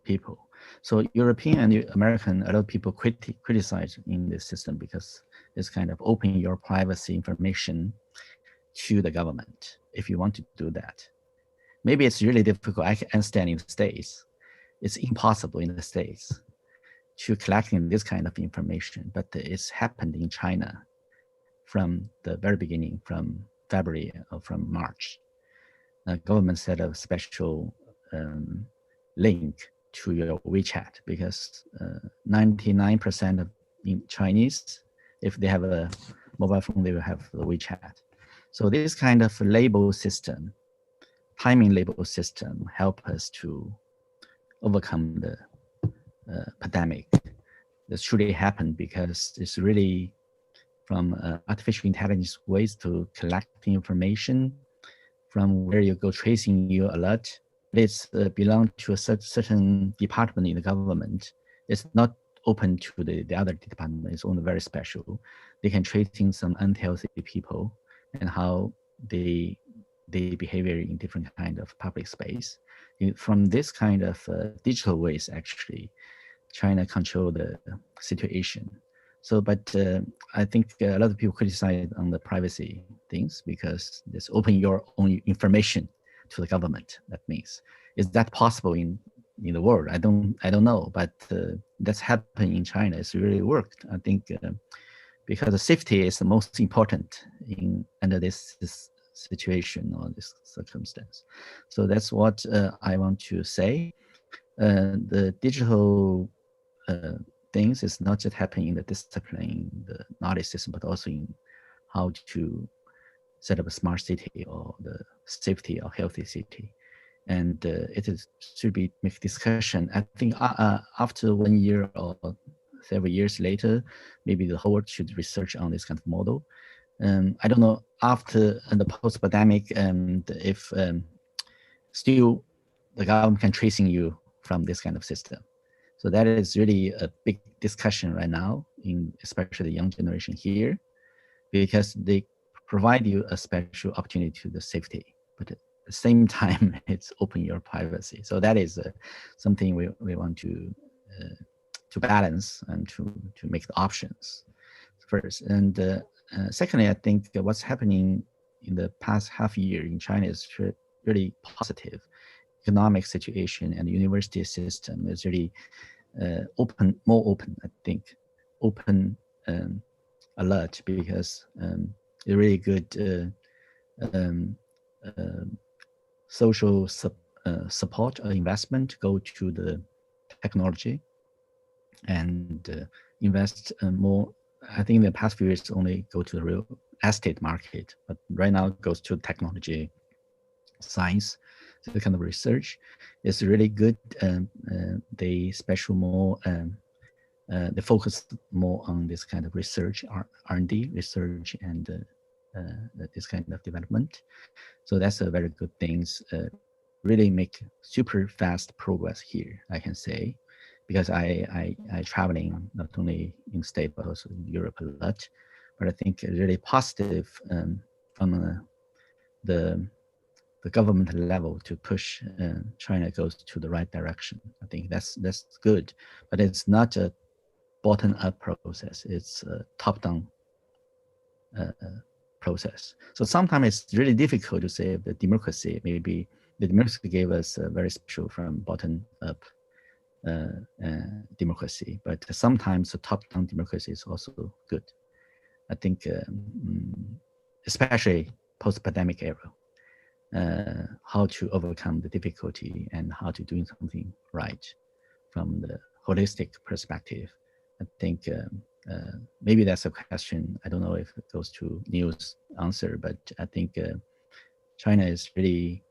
[SPEAKER 3] people. So European and American, a lot of people criticize in this system because it's kind of opening your privacy information to the government if you want to do that. Maybe it's really difficult. I can understand in the States. It's impossible in the States to collecting this kind of information, but it's happened in China from the very beginning, from February or from March. The government set a special link to your WeChat because 99% of Chinese, if they have a mobile phone, they will have the WeChat. So this kind of label system, timing label system, help us to overcome the pandemic. This truly happened because it's really from artificial intelligence ways to collect information from where you go tracing your alert. It's belong to a certain department in the government. It's not open to the other department. It's only very special. They can tracing some unhealthy people and how they behavior in different kind of public space. From this kind of digital ways, actually, China control the situation. So, but I think a lot of people criticize on the privacy things because it's open your own information to the government. That means, is that possible in the world? I don't know, but that's happened in China. It's really worked. I think because the safety is the most important under this situation or this circumstance. So that's what I want to say. The digital things is not just happening in the discipline, the knowledge system, but also in how to set up a smart city or the safety or healthy city. And should be make discussion. I think after 1 year or several years later, maybe the whole world should research on this kind of model. I don't know after the post-pandemic, if still the government can tracing you from this kind of system. So that is really a big discussion right now, especially the young generation here, because they provide you a special opportunity to the safety, but at the same time, it's open your privacy. So that is something we want to balance and to make the options first. And secondly, I think what's happening in the past half year in China is really positive. Economic situation and the university system is really more open, I think, open alert, because a really good social support or investment go to the technology and invest more. I think in the past few years only go to the real estate market, but right now it goes to technology, science. So the kind of research is really good. They special more, they focus more on this kind of research, R&D research, and this kind of development. So that's a very good things. Really make super fast progress here, I can say, because I traveling not only in state but also in Europe a lot. But I think really positive from the government level to push China goes to the right direction. I think that's good, but it's not a bottom-up process. It's a top-down process. So sometimes it's really difficult to say the democracy. Maybe the democracy gave us a very special from bottom-up democracy, but sometimes the top-down democracy is also good. I think especially post-pandemic era, how to overcome the difficulty and how to do something right from the holistic perspective. I think maybe that's a question. I don't know if it goes to Neil's answer, but I think China is really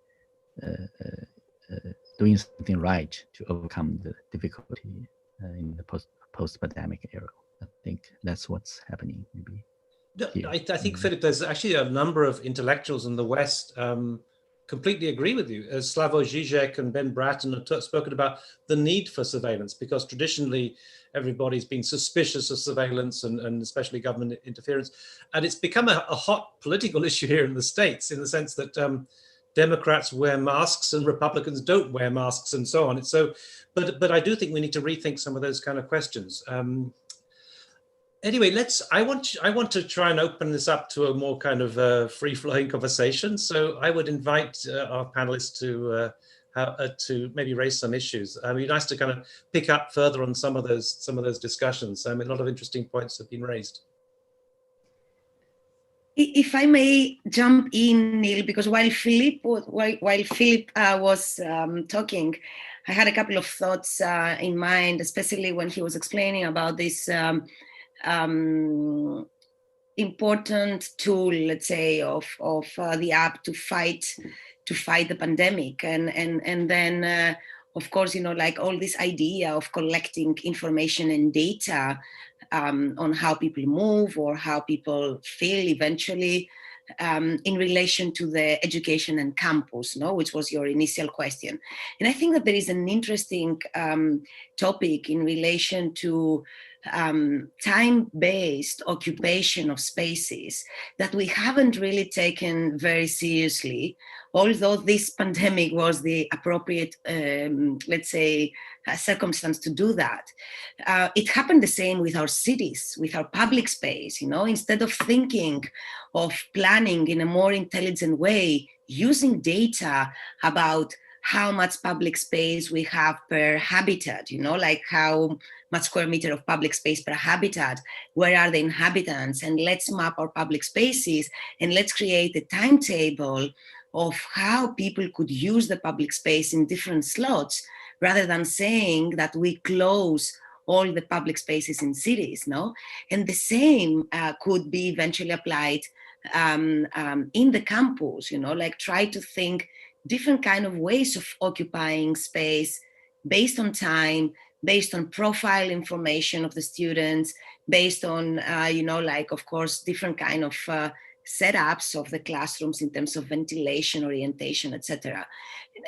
[SPEAKER 3] doing something right to overcome the difficulty in the post-pandemic era. I think that's what's happening. Maybe.
[SPEAKER 2] I think, Philippe, there's actually a number of intellectuals in the West completely agree with you. As Slavoj Žižek and Ben Bratton have spoken about the need for surveillance, because traditionally everybody's been suspicious of surveillance and especially government interference. And it's become a hot political issue here in the States, in the sense that Democrats wear masks and Republicans don't wear masks and so on. It's so, but I do think we need to rethink some of those kind of questions. Anyway, I want to try and open this up to a more kind of free-flowing conversation. So I would invite our panelists to maybe raise some issues. It'd be nice to kind of pick up further on some of those discussions. A lot of interesting points have been raised.
[SPEAKER 5] If I may jump in, Neil, because while Philippe was talking, I had a couple of thoughts in mind, especially when he was explaining about this important tool, let's say, of the app to fight the pandemic, and then of course, like all this idea of collecting information and data on how people move or how people feel eventually in relation to the education and campus, which was your initial question. And I think that there is an interesting topic in relation to time-based occupation of spaces that we haven't really taken very seriously, although this pandemic was the appropriate, let's say, circumstance to do that. It happened the same with our cities, with our public space. Instead of thinking of planning in a more intelligent way, using data about how much public space we have per habitat, like how much square meter of public space per habitat, where are the inhabitants, and let's map our public spaces and let's create a timetable of how people could use the public space in different slots, rather than saying that we close all the public spaces in cities, And the same could be eventually applied in the campus, like try to think different kind of ways of occupying space based on time, based on profile information of the students, based on, like, of course, different kind of setups of the classrooms in terms of ventilation, orientation, etc.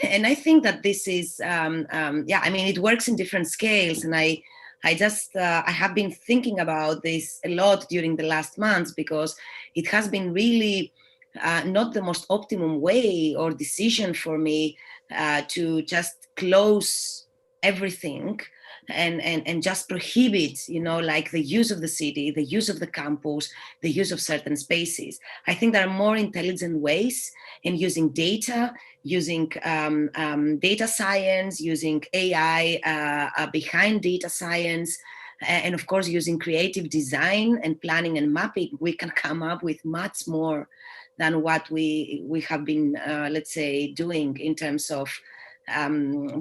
[SPEAKER 5] And I think that this is, it works in different scales. And I have been thinking about this a lot during the last months, because it has been really not the most optimum way or decision for me to just close everything and just prohibit, like the use of the city, the use of the campus, the use of certain spaces. I think there are more intelligent ways in using data, using data science, using AI behind data science, and of course, using creative design and planning and mapping, we can come up with much more than what we have been, let's say, doing in terms of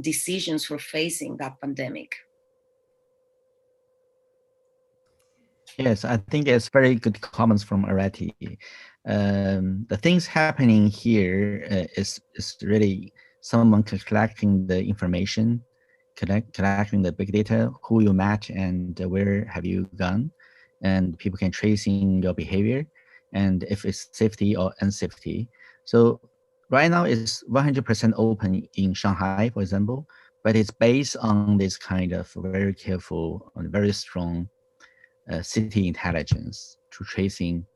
[SPEAKER 5] decisions for facing that pandemic.
[SPEAKER 3] Yes, I think it's very good comments from Areti. The things happening here is really someone collecting the information, collecting the big data, who you met and where have you gone, and people can tracing your behavior, and if it's safety or unsafety. So right now it's 100% open in Shanghai, for example, but it's based on this kind of very careful and very strong city intelligence to tracing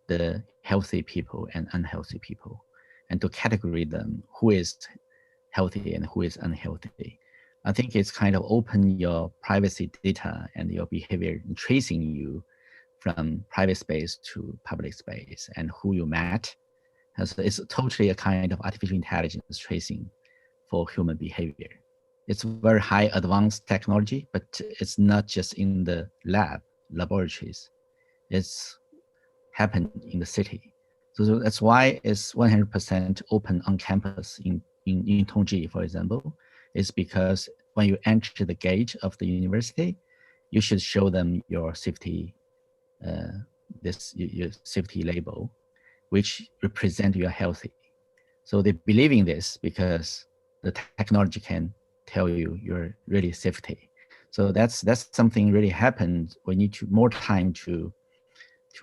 [SPEAKER 3] the healthy people and unhealthy people, and to categorize them who is healthy and who is unhealthy. I think it's kind of open your privacy data and your behavior in tracing you from private space to public space and who you met. And so it's totally a kind of artificial intelligence tracing for human behavior. It's very high advanced technology, but it's not just in the laboratories. It's happened in the city. So that's why it's 100% open on campus in Tongji, for example, is because when you enter the gate of the university, you should show them your safety, your safety label, which represent you are healthy. So they believe in this because the technology can tell you you're really safety. So that's something really happened. We need more time to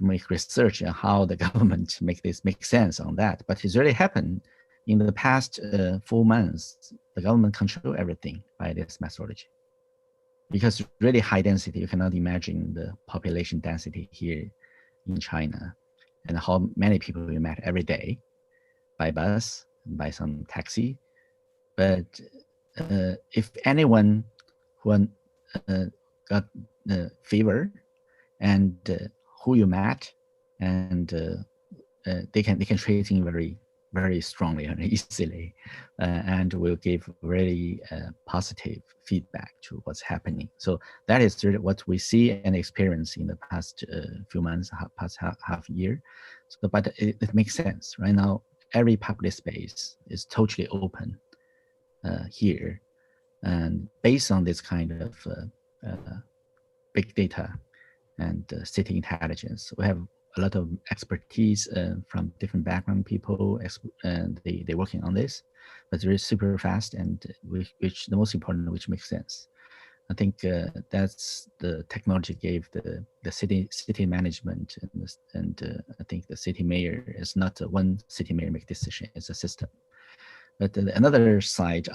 [SPEAKER 3] make research on how the government make sense on that. But it's really happened in the past 4 months. The government control everything by this methodology. Because really high density, you cannot imagine the population density here in China and how many people we met every day by bus, by some taxi. But if anyone who got fever and who you met, and they can tracing very strongly and easily, and will give really positive feedback to what's happening. So that is really what we see and experience in the past few months, past half year. So, but it makes sense right now. Every public space is totally open here, and based on this kind of big data and city intelligence, we have a lot of expertise from different background people, and they're working on this, but it's really super fast, and which the most important, which makes sense. I think that's the technology gave the city management, and I think the city mayor is not one city mayor make decision; it's a system. But on the other side,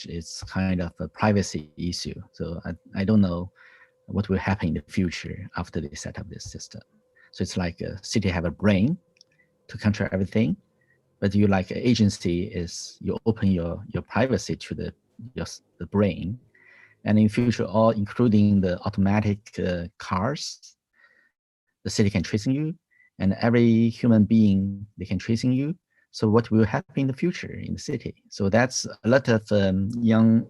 [SPEAKER 3] it's kind of a privacy issue. So I don't know what will happen in the future after they set up this system. So it's like a city have a brain to control everything, but you like agency is you open your privacy to the brain, and in future, all including the automatic cars, the city can tracing you, and every human being they can tracing you. So what will happen in the future in the city? So that's a lot of young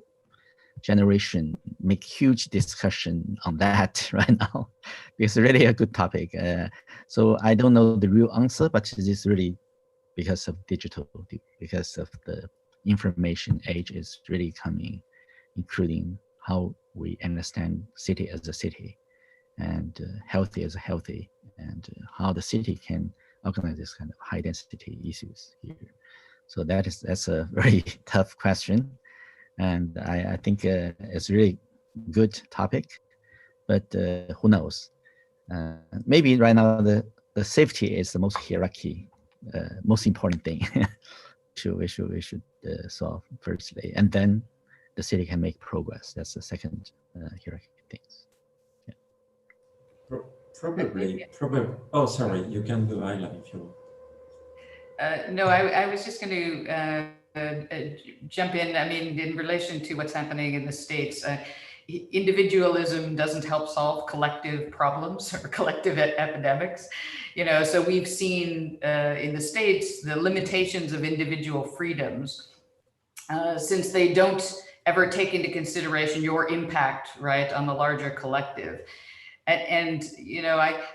[SPEAKER 3] generation make huge discussion on that right now. It's really a good topic. So I don't know the real answer, but it is really because of digital, because of the information age is really coming, including how we understand city as a city, and healthy as a healthy, and how the city can organize this kind of high density issues here. So that's a very tough question. And I think it's a really good topic, but who knows? Maybe right now the safety is the most hierarchy, most important thing. we should solve firstly, and then the city can make progress. That's the second hierarchy things.
[SPEAKER 6] Yeah. Probably. Oh, sorry. You can do Ela if you want.
[SPEAKER 4] No, I was just going to jump in. I mean, in relation to what's happening in the States, individualism doesn't help solve collective problems or collective epidemics. So we've seen in the States the limitations of individual freedoms since they don't ever take into consideration your impact, right, on the larger collective. And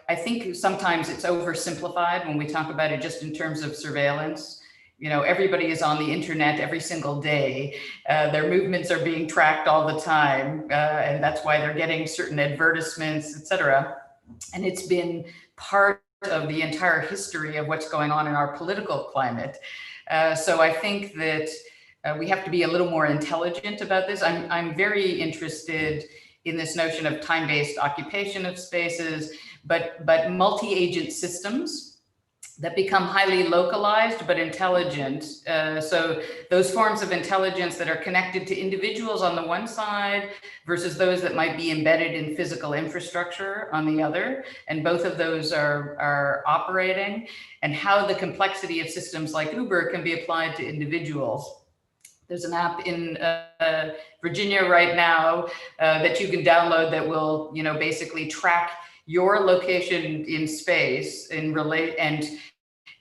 [SPEAKER 4] I think sometimes it's oversimplified when we talk about it just in terms of surveillance. Everybody is on the internet every single day. Their movements are being tracked all the time. And that's why they're getting certain advertisements, et cetera. And it's been part of the entire history of what's going on in our political climate. So I think that we have to be a little more intelligent about this. I'm very interested in this notion of time-based occupation of spaces, but multi-agent systems that become highly localized but intelligent. So those forms of intelligence that are connected to individuals on the one side versus those that might be embedded in physical infrastructure on the other. And both of those are operating, and how the complexity of systems like Uber can be applied to individuals. There's an app in Virginia right now that you can download that will, basically track your location in space and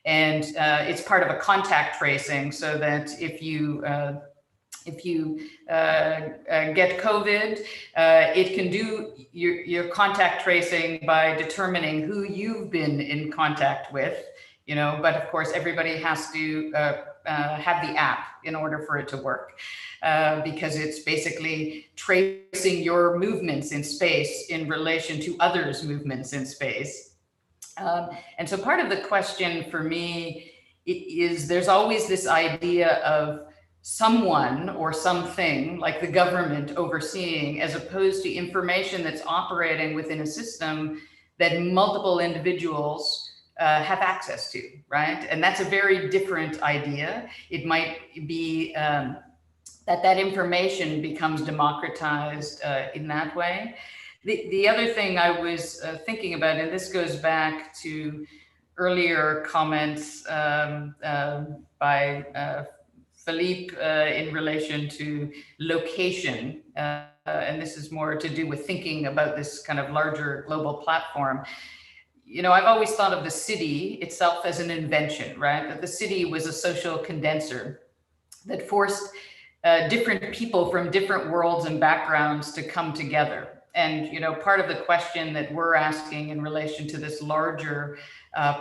[SPEAKER 4] it's part of a contact tracing, so that if you get COVID, it can do your contact tracing by determining who you've been in contact with you know, but of course everybody has to have the app in order for it to work, because it's basically tracing your movements in space in relation to others' movements in space. And so part of the question for me is there's always this idea of someone or something like the government overseeing, as opposed to information that's operating within a system that multiple individuals have access to, right? And that's a very different idea. It might be that information becomes democratized in that way. The other thing I was thinking about, and this goes back to earlier comments by Philippe in relation to location, and this is more to do with thinking about this kind of larger global platform. You know, I've always thought of the city itself as an invention, right? That the city was a social condenser that forced different people from different worlds and backgrounds to come together. And, you know, part of the question that we're asking in relation to this larger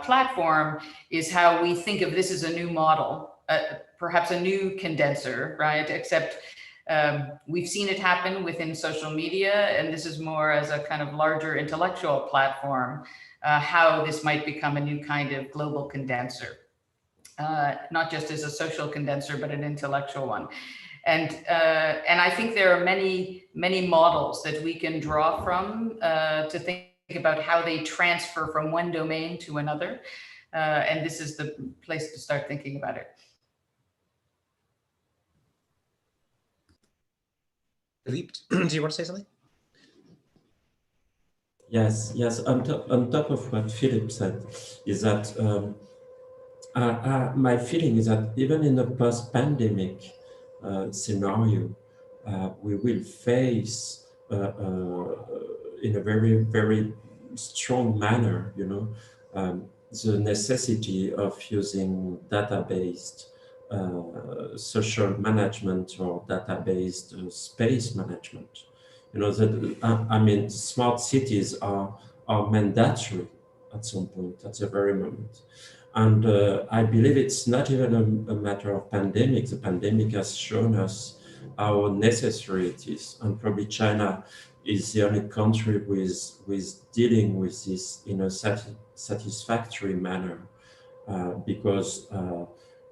[SPEAKER 4] platform is how we think of this as a new model, perhaps a new condenser, right? Except we've seen it happen within social media, and this is more as a kind of larger intellectual platform, how this might become a new kind of global condenser, not just as a social condenser, but an intellectual one. And I think there are many models that we can draw from to think about how they transfer from one domain to another. And this is the place to start thinking about it.
[SPEAKER 2] Philippe, do you want to say something?
[SPEAKER 6] Yes. On top of what Philippe said, is that my feeling is that even in the post-pandemic scenario, we will face in a very strong manner, you know, the necessity of using data-based social management or data-based space management. You know, that I mean, smart cities are mandatory at some point, at the very moment. And I believe it's not even a matter of pandemic. The pandemic has shown us how necessary it is. And probably China is the only country with dealing with this in a satisfactory manner, because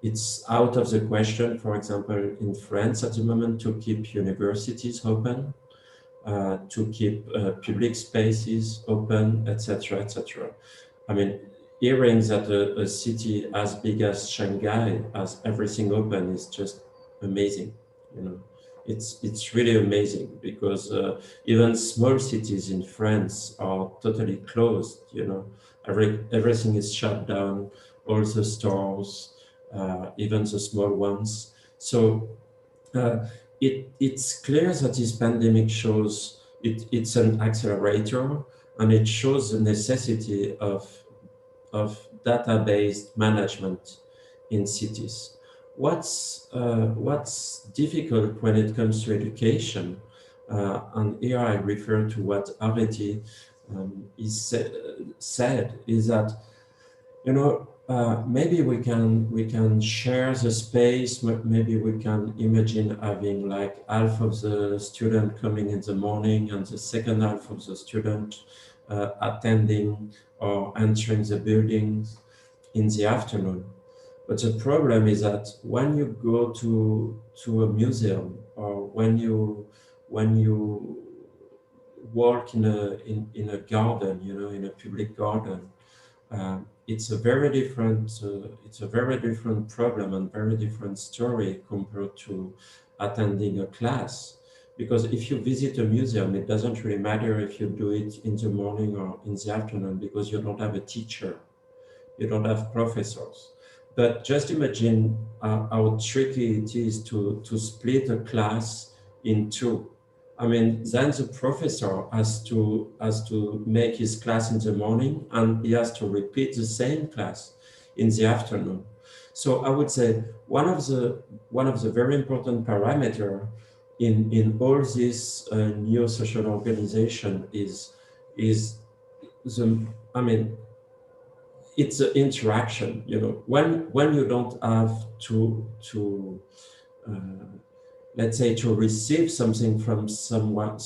[SPEAKER 6] it's out of the question, for example, in France at the moment, to keep universities open, to keep public spaces open, etc., etc. I mean, hearing that a city as big as Shanghai has everything open is just amazing. You know, it's really amazing, because even small cities in France are totally closed. You know, everything is shut down, all the stores, even the small ones. So it's clear that this pandemic shows it's an accelerator, and it shows the necessity of data-based management in cities. What's difficult when it comes to education, and here I refer to what Areti said, is that, you know, maybe we can share the space. Maybe we can imagine having like half of the student coming in the morning and the second half of the student attending or entering the buildings in the afternoon. But the problem is that when you go to a museum, or when you walk in a garden, you know, in a public garden, it's a very different problem and very different story compared to attending a class. Because if you visit a museum, it doesn't really matter if you do it in the morning or in the afternoon, because you don't have a teacher, you don't have professors. But just imagine how tricky it is to split a class in two. I mean, then the professor has to make his class in the morning, and he has to repeat the same class in the afternoon. So I would say one of the very important parameters in all this new social organization is the, I mean, it's an interaction, you know, when you don't have to let's say to receive something from someone,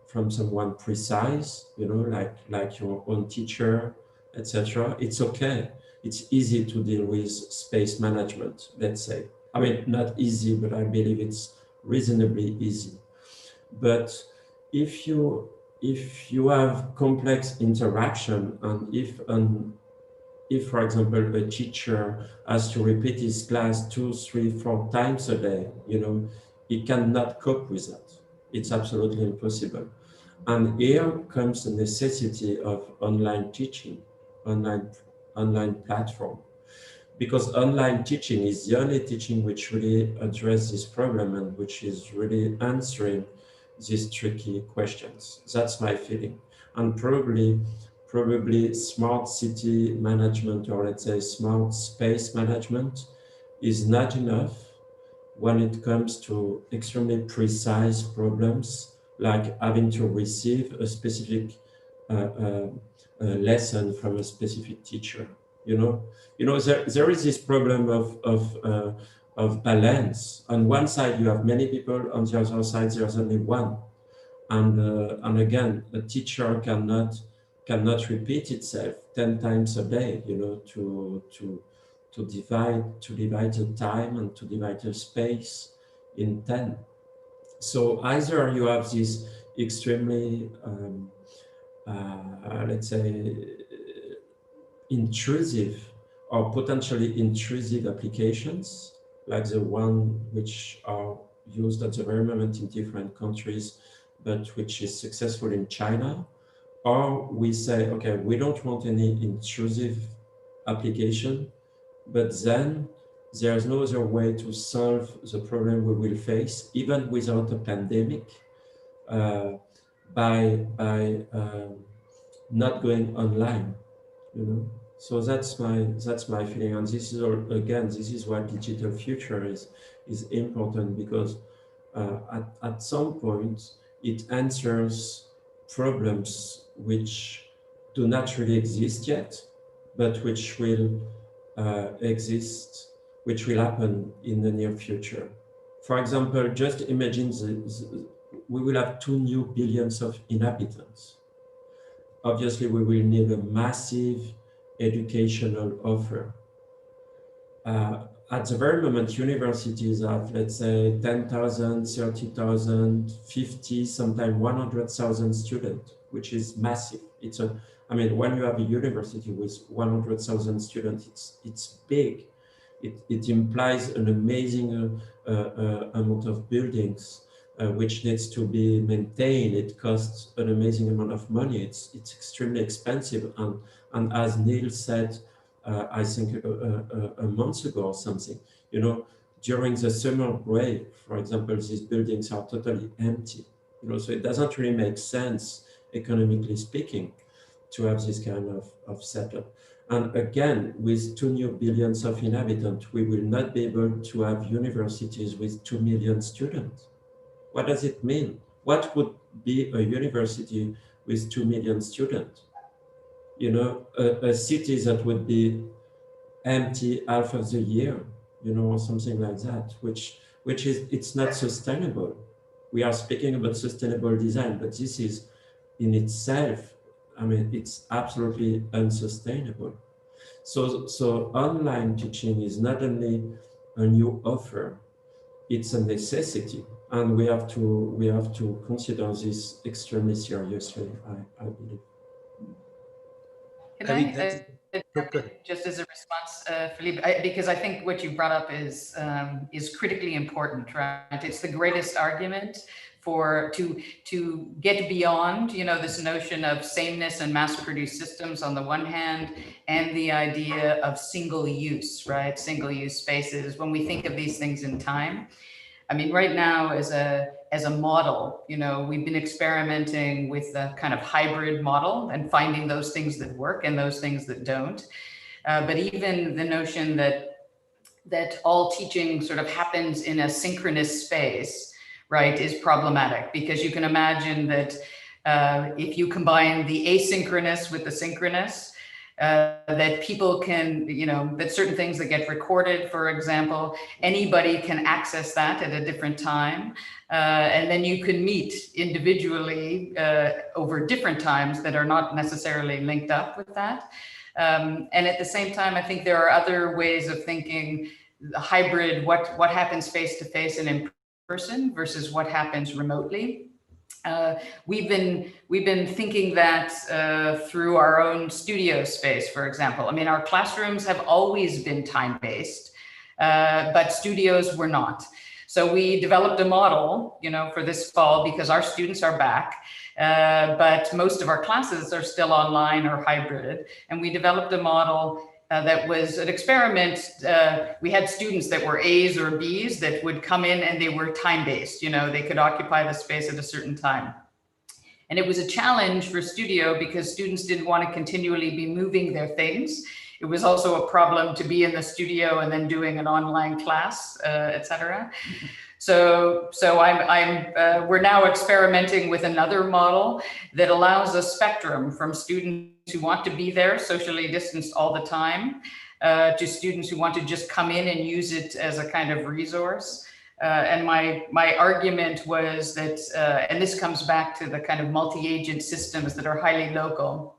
[SPEAKER 6] from someone precise, you know, like your own teacher, etc. It's okay. It's easy to deal with space management, let's say. I mean, not easy, but I believe it's reasonably easy. But if you have complex interaction, and if, for example, a teacher has to repeat his class 2, 3, 4 times a day, you know, he cannot cope with that. It's absolutely impossible. And here comes the necessity of online teaching, online platform. Because online teaching is the only teaching which really addresses this problem and which is really answering these tricky questions. That's my feeling. And probably smart city management, or let's say smart space management, is not enough when it comes to extremely precise problems, like having to receive a specific lesson from a specific teacher. You know, there is this problem of balance. On one side, you have many people. On the other side, there's only one. And again, a teacher cannot repeat itself 10 times a day. You know, to divide the time and to divide the space in 10. So either you have this extremely let's say intrusive or potentially intrusive applications, like the one which are used at the very moment in different countries, but which is successful in China. Or we say, okay, we don't want any intrusive application, but then there's no other way to solve the problem we will face, even without a pandemic, by not going online, you know. So that's my feeling, and this is again, this is why digital future is important, because at some point it answers problems which do not really exist yet, but which will exist, which will happen in the near future. For example, just imagine we will have 2 new billions of inhabitants. Obviously, we will need a massive educational offer. At the very moment, universities have, let's say, 10,000, 30,000, 50, sometimes 100,000 students, which is massive. I mean, when you have a university with 100,000 students, it's big. It implies an amazing amount of buildings, which needs to be maintained. It costs an amazing amount of money. It's extremely expensive. And as Neil said, I think a month ago or something, you know, during the summer break, for example, these buildings are totally empty. You know, so it doesn't really make sense, economically speaking, to have this kind of setup. And again, with 2 new billions of inhabitants, we will not be able to have universities with 2 million students. What does it mean? What would be a university with 2 million students? You know, a city that would be empty half of the year, you know, or something like that, which is, it's not sustainable. We are speaking about sustainable design, but this is in itself, I mean, it's absolutely unsustainable. So online teaching is not only a new offer, it's a necessity, and we have to consider this extremely seriously, I believe.
[SPEAKER 4] Can I just as a response, Philippe, because I think what you brought up is critically important, right? It's the greatest argument to get beyond, you know, this notion of sameness and mass-produced systems on the one hand, and the idea of single use, right? Single use spaces. When we think of these things in time, I mean, right now as a model, you know, we've been experimenting with the kind of hybrid model and finding those things that work and those things that don't. But even the notion that all teaching sort of happens in a synchronous space, right, is problematic, because you can imagine that if you combine the asynchronous with the synchronous, that people can, that certain things that get recorded, for example, anybody can access that at a different time. And then you can meet individually over different times that are not necessarily linked up with that. And at the same time, I think there are other ways of thinking hybrid, what happens face-to-face and in person versus what happens remotely. We've been thinking that through our own studio space, for example. I mean, our classrooms have always been time-based, but studios were not. So we developed a model, for this fall because our students are back, but most of our classes are still online or hybrid. And we developed a model that was an experiment. We had students that were A's or B's that would come in and they were time-based, they could occupy the space at a certain time. And it was a challenge for studio because students didn't want to continually be moving their things. It was also a problem to be in the studio and then doing an online class, etc. So we're now experimenting with another model that allows a spectrum from students who want to be there socially distanced all the time to students who want to just come in and use it as a kind of resource. And my argument was that, and this comes back to the kind of multi-agent systems that are highly local,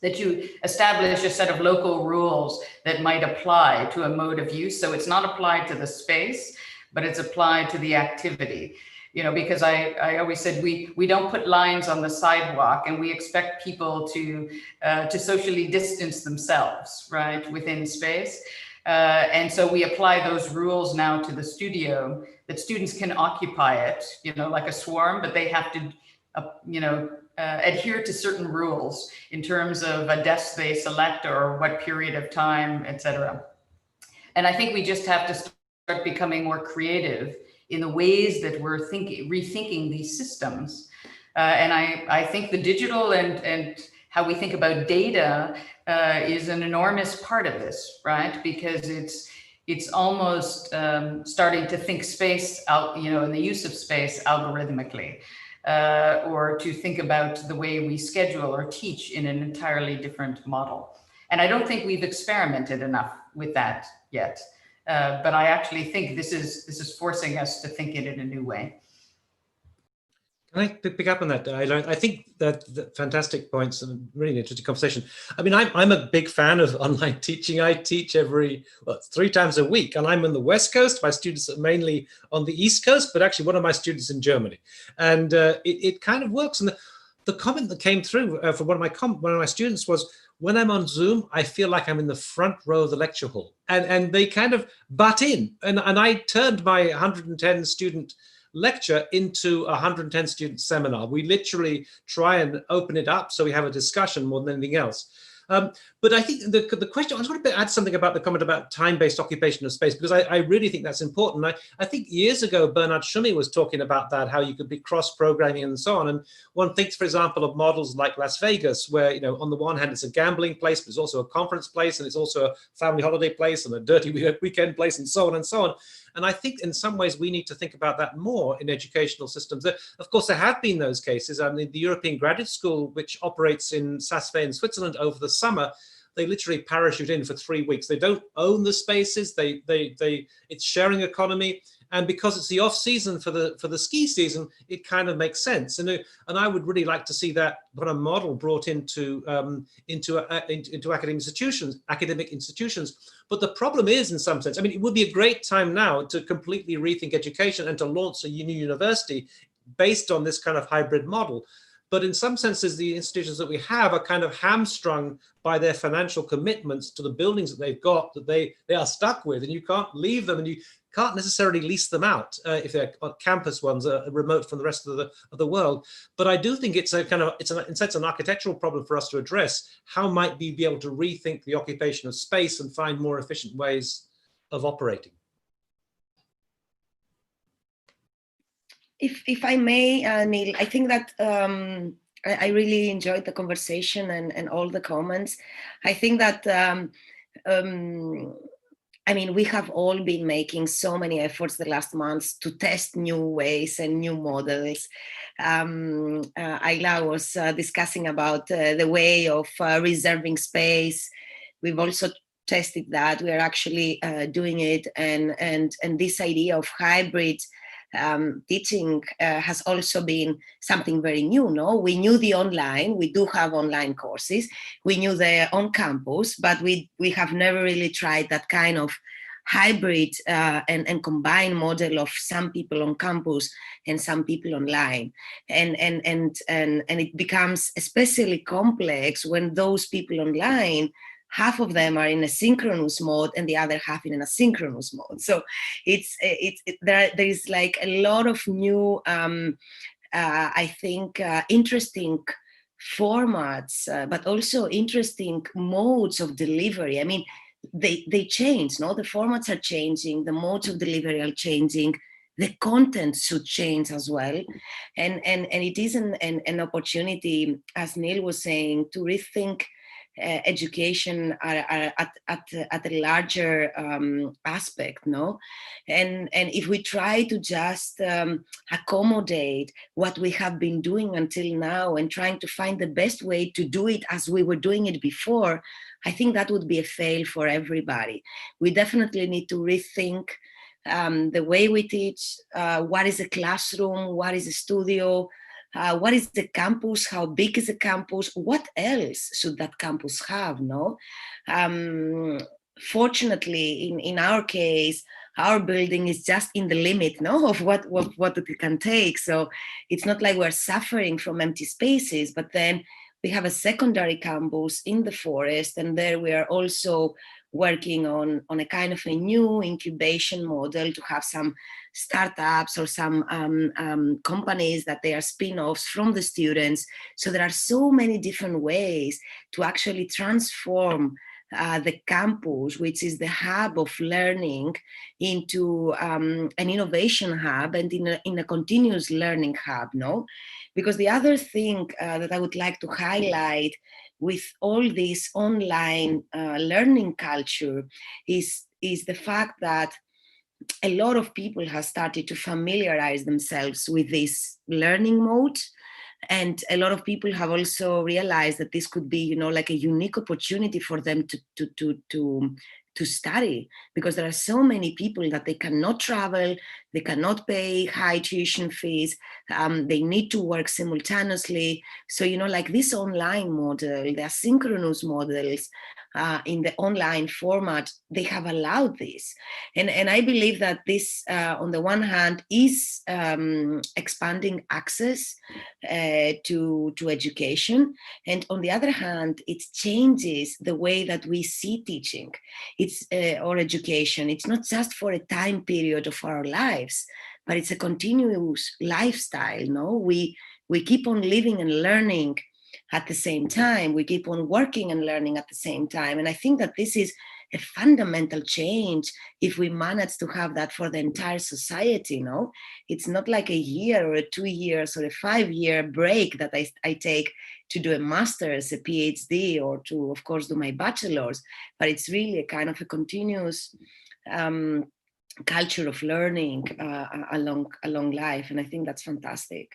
[SPEAKER 4] that you establish a set of local rules that might apply to a mode of use. So it's not applied to the space, but it's applied to the activity. Because I always said we don't put lines on the sidewalk and we expect people to socially distance themselves, right, within space. And so we apply those rules now to the studio, that students can occupy it, like a swarm, but they have to, adhere to certain rules in terms of a desk they select or what period of time, etc. And I think we just have to start becoming more creative in the ways that we're rethinking these systems. And I think the digital and how we think about data is an enormous part of this, right? Because it's almost starting to think space out, and the use of space algorithmically, or to think about the way we schedule or teach in an entirely different model. And I don't think we've experimented enough with that yet. But I actually think this is forcing us to think it in a new way.
[SPEAKER 2] Can I pick up on that? I think that fantastic points and really interesting conversation. I mean, I'm a big fan of online teaching. I teach 3 times a week, and I'm on the West Coast. My students are mainly on the East Coast, but actually one of my students in Germany, and it kind of works. And the comment that came through from one of my students was, when I'm on Zoom, I feel like I'm in the front row of the lecture hall, and they kind of butt in, and I turned my 110 student lecture into a 110 student seminar. We literally try and open it up so we have a discussion more than anything else. But I think the question, I just want to add something about the comment about time-based occupation of space, because I really think that's important. I think years ago, Bernard Schumi was talking about that, how you could be cross-programming and so on. And one thinks, for example, of models like Las Vegas, where, on the one hand, it's a gambling place, but it's also a conference place, and it's also a family holiday place and a dirty weekend place, and so on and so on. And I think in some ways we need to think about that more in educational systems. Of course, there have been those cases. I mean, the European Graduate School, which operates in Saas-Fee in Switzerland over the summer, they literally parachute in for 3 weeks. They don't own the spaces. It's sharing economy. And because it's the off season for the ski season, it kind of makes sense. And I would really like to see that kind of model brought into academic institutions. But the problem is, in some sense, I mean, it would be a great time now to completely rethink education and to launch a new university based on this kind of hybrid model. But in some senses, the institutions that we have are kind of hamstrung by their financial commitments to the buildings that they've got, that they are stuck with, and you can't leave them, and you can't necessarily lease them out if they're campus ones, remote from the rest of the world. But I do think it's a kind of, in a sense, an architectural problem for us to address. How might we be able to rethink the occupation of space and find more efficient ways of operating?
[SPEAKER 5] If I may, Neil, I think that I really enjoyed the conversation and all the comments. I think that I mean, we have all been making so many efforts the last months to test new ways and new models. Ela was discussing about the way of reserving space. We've also tested that. We are actually doing it, and this idea of hybrid teaching has also been something very new. No, we knew the online. We do have online courses. We knew the on campus, but we have never really tried that kind of hybrid and combined model of some people on campus and some people online, and it becomes especially complex when those people online, half of them are in a synchronous mode and the other half in an asynchronous mode. So there is like a lot of new, I think, interesting formats, but also interesting modes of delivery. I mean, they change, no? The formats are changing, the modes of delivery are changing, the content should change as well. And it is an opportunity, as Neil was saying, to rethink education at a larger aspect, no? And if we try to just accommodate what we have been doing until now and trying to find the best way to do it as we were doing it before, I think that would be a fail for everybody. We definitely need to rethink the way we teach, what is a classroom, what is a studio, what is the campus, how big is the campus, what else should that campus have, no? Fortunately, in our case, our building is just in the limit, no, of what it can take. So it's not like we're suffering from empty spaces, but then we have a secondary campus in the forest, and there we are also working on a kind of a new incubation model to have some startups or some companies that they are spin-offs from the students. So there are so many different ways to actually transform the campus, which is the hub of learning, into an innovation hub and in a continuous learning hub, no? Because the other thing that I would like to highlight with all this online learning culture is the fact that a lot of people have started to familiarize themselves with this learning mode. And a lot of people have also realized that this could be, you know, like a unique opportunity for them to study, because there are so many people that they cannot travel, they cannot pay high tuition fees, they need to work simultaneously. So, you know, like this online model, the asynchronous models in the online format, they have allowed this. And I believe that this, on the one hand, is expanding access to education. And on the other hand, it changes the way that we see teaching or education. It's not just for a time period of our lives, but it's a continuous lifestyle. No, we keep on living and learning at the same time. We keep on working and learning at the same time. And I think that this is a fundamental change if we manage to have that for the entire society. No, it's not like a year or a 2 years or a 5-year break that I take to do a master's, a PhD, or to, of course, do my bachelor's, but it's really a kind of a continuous culture of learning along life. And I think that's fantastic.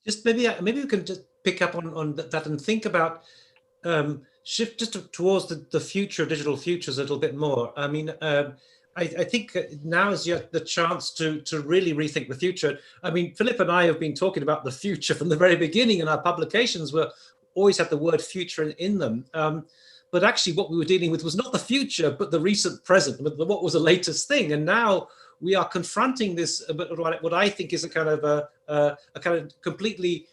[SPEAKER 2] Just maybe we can just pick up on that and think about shift just towards the future of digital futures a little bit more. I mean, I think now is the chance to really rethink the future. I mean, Philippe and I have been talking about the future from the very beginning, and our publications were always had the word future in them. But actually what we were dealing with was not the future, but the recent present, what was the latest thing. And now we are confronting this, what I think is a kind of completely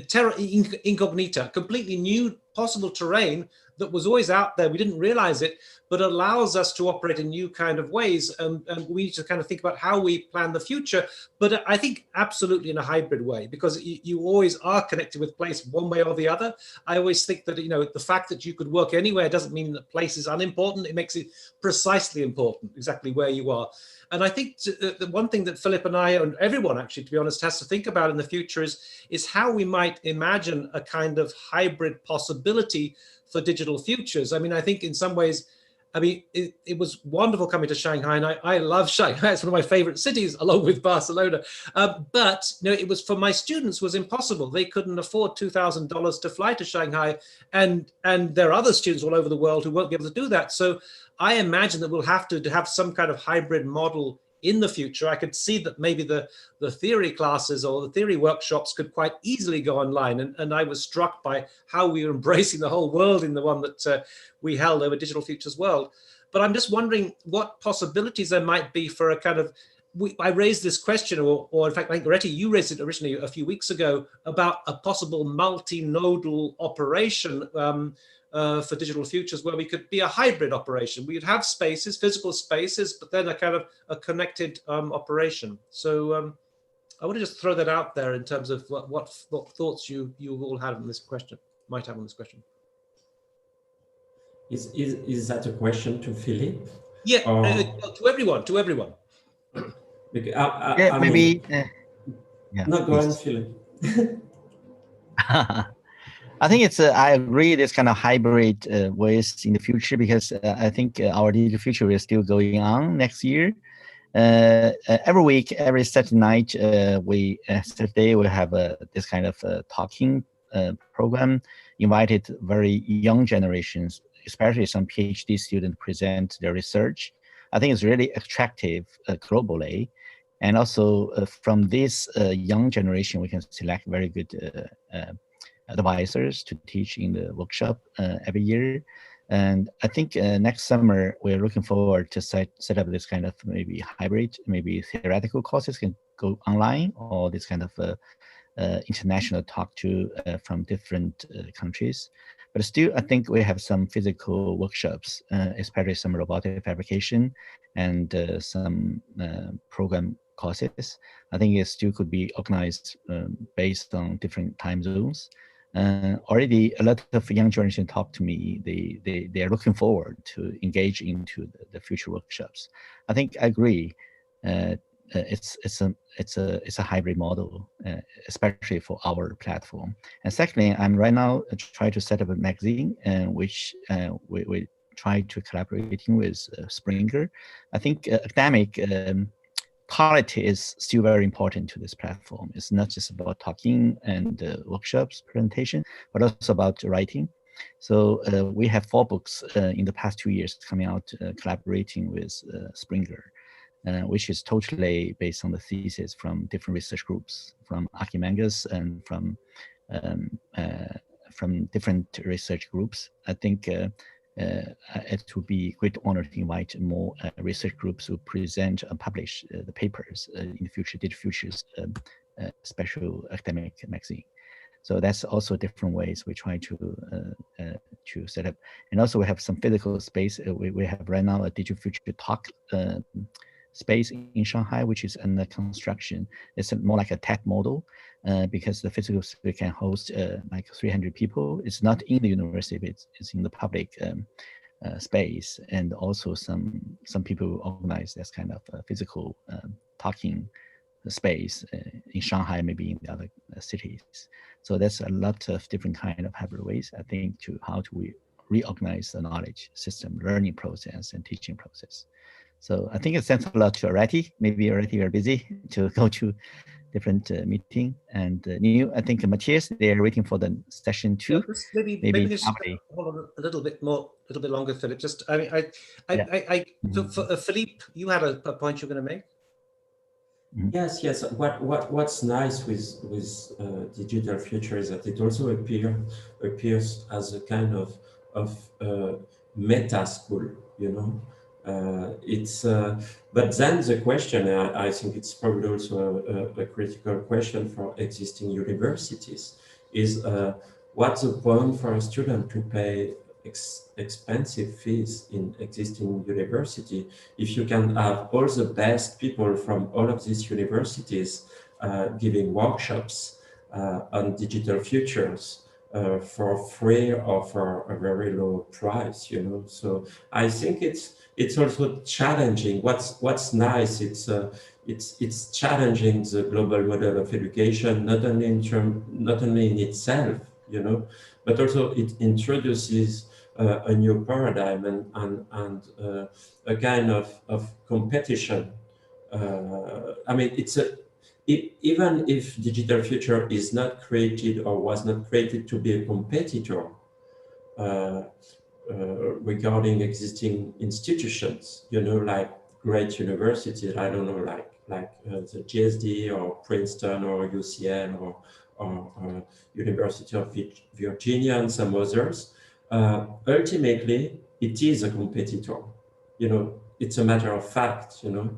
[SPEAKER 2] terra incognita, completely new possible terrain that was always out there. We didn't realize it, but allows us to operate in new kind of ways. And we need to kind of think about how we plan the future, but I think absolutely in a hybrid way, because you always are connected with place one way or the other. I always think that, you know, the fact that you could work anywhere doesn't mean that place is unimportant. It makes it precisely important, exactly where you are. And I think the one thing that Philippe and I, and everyone actually, to be honest, has to think about in the future is how we might imagine a kind of hybrid possibility for digital futures. I mean, I think in some ways, I mean, it was wonderful coming to Shanghai, and I love Shanghai. It's one of my favorite cities, along with Barcelona. But you know, it was for my students was impossible. They couldn't afford $2,000 to fly to Shanghai, and there are other students all over the world who won't be able to do that. So I imagine that we'll have to have some kind of hybrid model in the future. I could see that maybe the theory classes or the theory workshops could quite easily go online. And I was struck by how we were embracing the whole world in the one that we held over Digital Futures World. But I'm just wondering what possibilities there might be for a kind of, I raised this question, or in fact, I think Areti, you raised it originally a few weeks ago, about a possible multi-nodal operation for Digital Futures, where we could be a hybrid operation. We'd have spaces, physical spaces, but then a kind of a connected operation. So I want to just throw that out there in terms of what thoughts you all have on this question, might have on this question.
[SPEAKER 6] Is that a question to Philippe?
[SPEAKER 2] Yeah, to everyone, to everyone.
[SPEAKER 3] Yeah, maybe. Yeah,
[SPEAKER 6] no, go on, Philippe.
[SPEAKER 3] I think it's, I agree, this kind of hybrid ways in the future, because I think our digital future is still going on next year. Every week, every Saturday night, Saturday we have this kind of talking program, invited very young generations, especially some PhD students, present their research. I think it's really attractive globally. And also from this young generation, we can select very good advisors to teach in the workshop every year. And I think next summer, we're looking forward to set up this kind of maybe hybrid, maybe theoretical courses can go online, or this kind of international talk to from different countries. But still, I think we have some physical workshops, especially some robotic fabrication and some program courses. I think it still could be organized based on different time zones. Already a lot of young generation talk to me. They are looking forward to engage into the future workshops. I think I agree. It's a hybrid model, especially for our platform. And secondly, I'm right now trying to set up a magazine, which we try to collaborating with Springer. I think academic quality is still very important to this platform. It's not just about talking and workshops, presentation, but also about writing. So we have 4 books in the past 2 years coming out, collaborating with Springer, which is totally based on the thesis from different research groups, from Archimedes and from different research groups. I think it would be a great honor to invite more research groups who present and publish the papers in the future, Digital Futures special academic magazine. So that's also different ways we try to set up. And also we have some physical space. We have right now a Digital Future Talk space in Shanghai, which is under construction. It's more like a tech model because the physical space can host like 300 people. It's not in the university, but it's in the public space. And also some people organize this kind of physical talking space in Shanghai, maybe in the other cities. So that's a lot of different kind of hybrid ways, I think, to how we reorganize the knowledge system, learning process, and teaching process. So I think it sends a lot to Areti. Maybe Areti are busy to go to different meeting. And I think Matthias, they are waiting for the session 2.
[SPEAKER 2] Yeah, maybe just hold on a little bit longer, Philip. Just I mean, for Philippe, you had a point you're going to make.
[SPEAKER 6] Yes. What's nice with Digital Future is that it also appears as a kind of meta school, you know. But then the question, I think it's probably also a critical question for existing universities, is what's the point for a student to pay expensive fees in existing university if you can have all the best people from all of these universities giving workshops on digital futures for free or for a very low price, you know. So I think it's also challenging. What's nice, it's challenging the global model of education, not only in itself, you know, but also it introduces a new paradigm and a kind of competition. I mean, even if Digital Future is not created or was not created to be a competitor regarding existing institutions, you know, like great universities, I don't know, like the GSD or Princeton or UCL or University of Virginia and some others. Ultimately, it is a competitor. You know, it's a matter of fact. You know,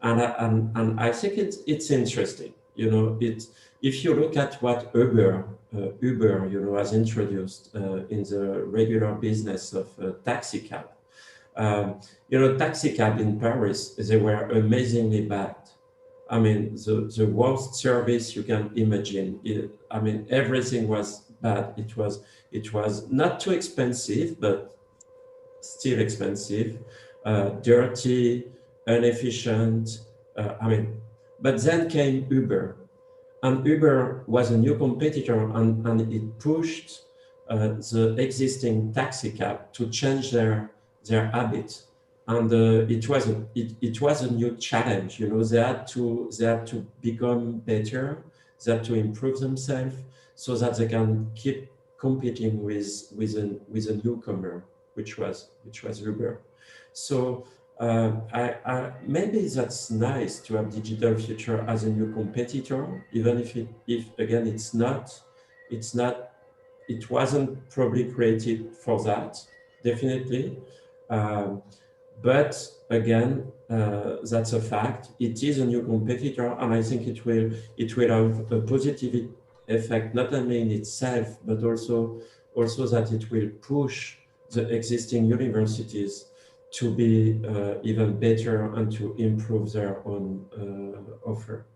[SPEAKER 6] and I think it's interesting. You know, if you look at what Uber, you know, has introduced in the regular business of taxi cab. You know, taxi cab in Paris, they were amazingly bad. I mean, the worst service you can imagine. I mean, everything was bad. It was not too expensive, but still expensive, dirty, inefficient. I mean, but then came Uber, and Uber was a new competitor, and it pushed the existing taxi cab to change their habits. And it was a new challenge. You know, they had to become better, they had to improve themselves so that they can keep competing with a newcomer, which was Uber. So maybe that's nice to have Digital Future as a new competitor, even if again it wasn't probably created for that, definitely. But again, that's a fact. It is a new competitor, and I think it will have a positive effect, not only in itself, but also that it will push the existing universities to be even better and to improve their own offer.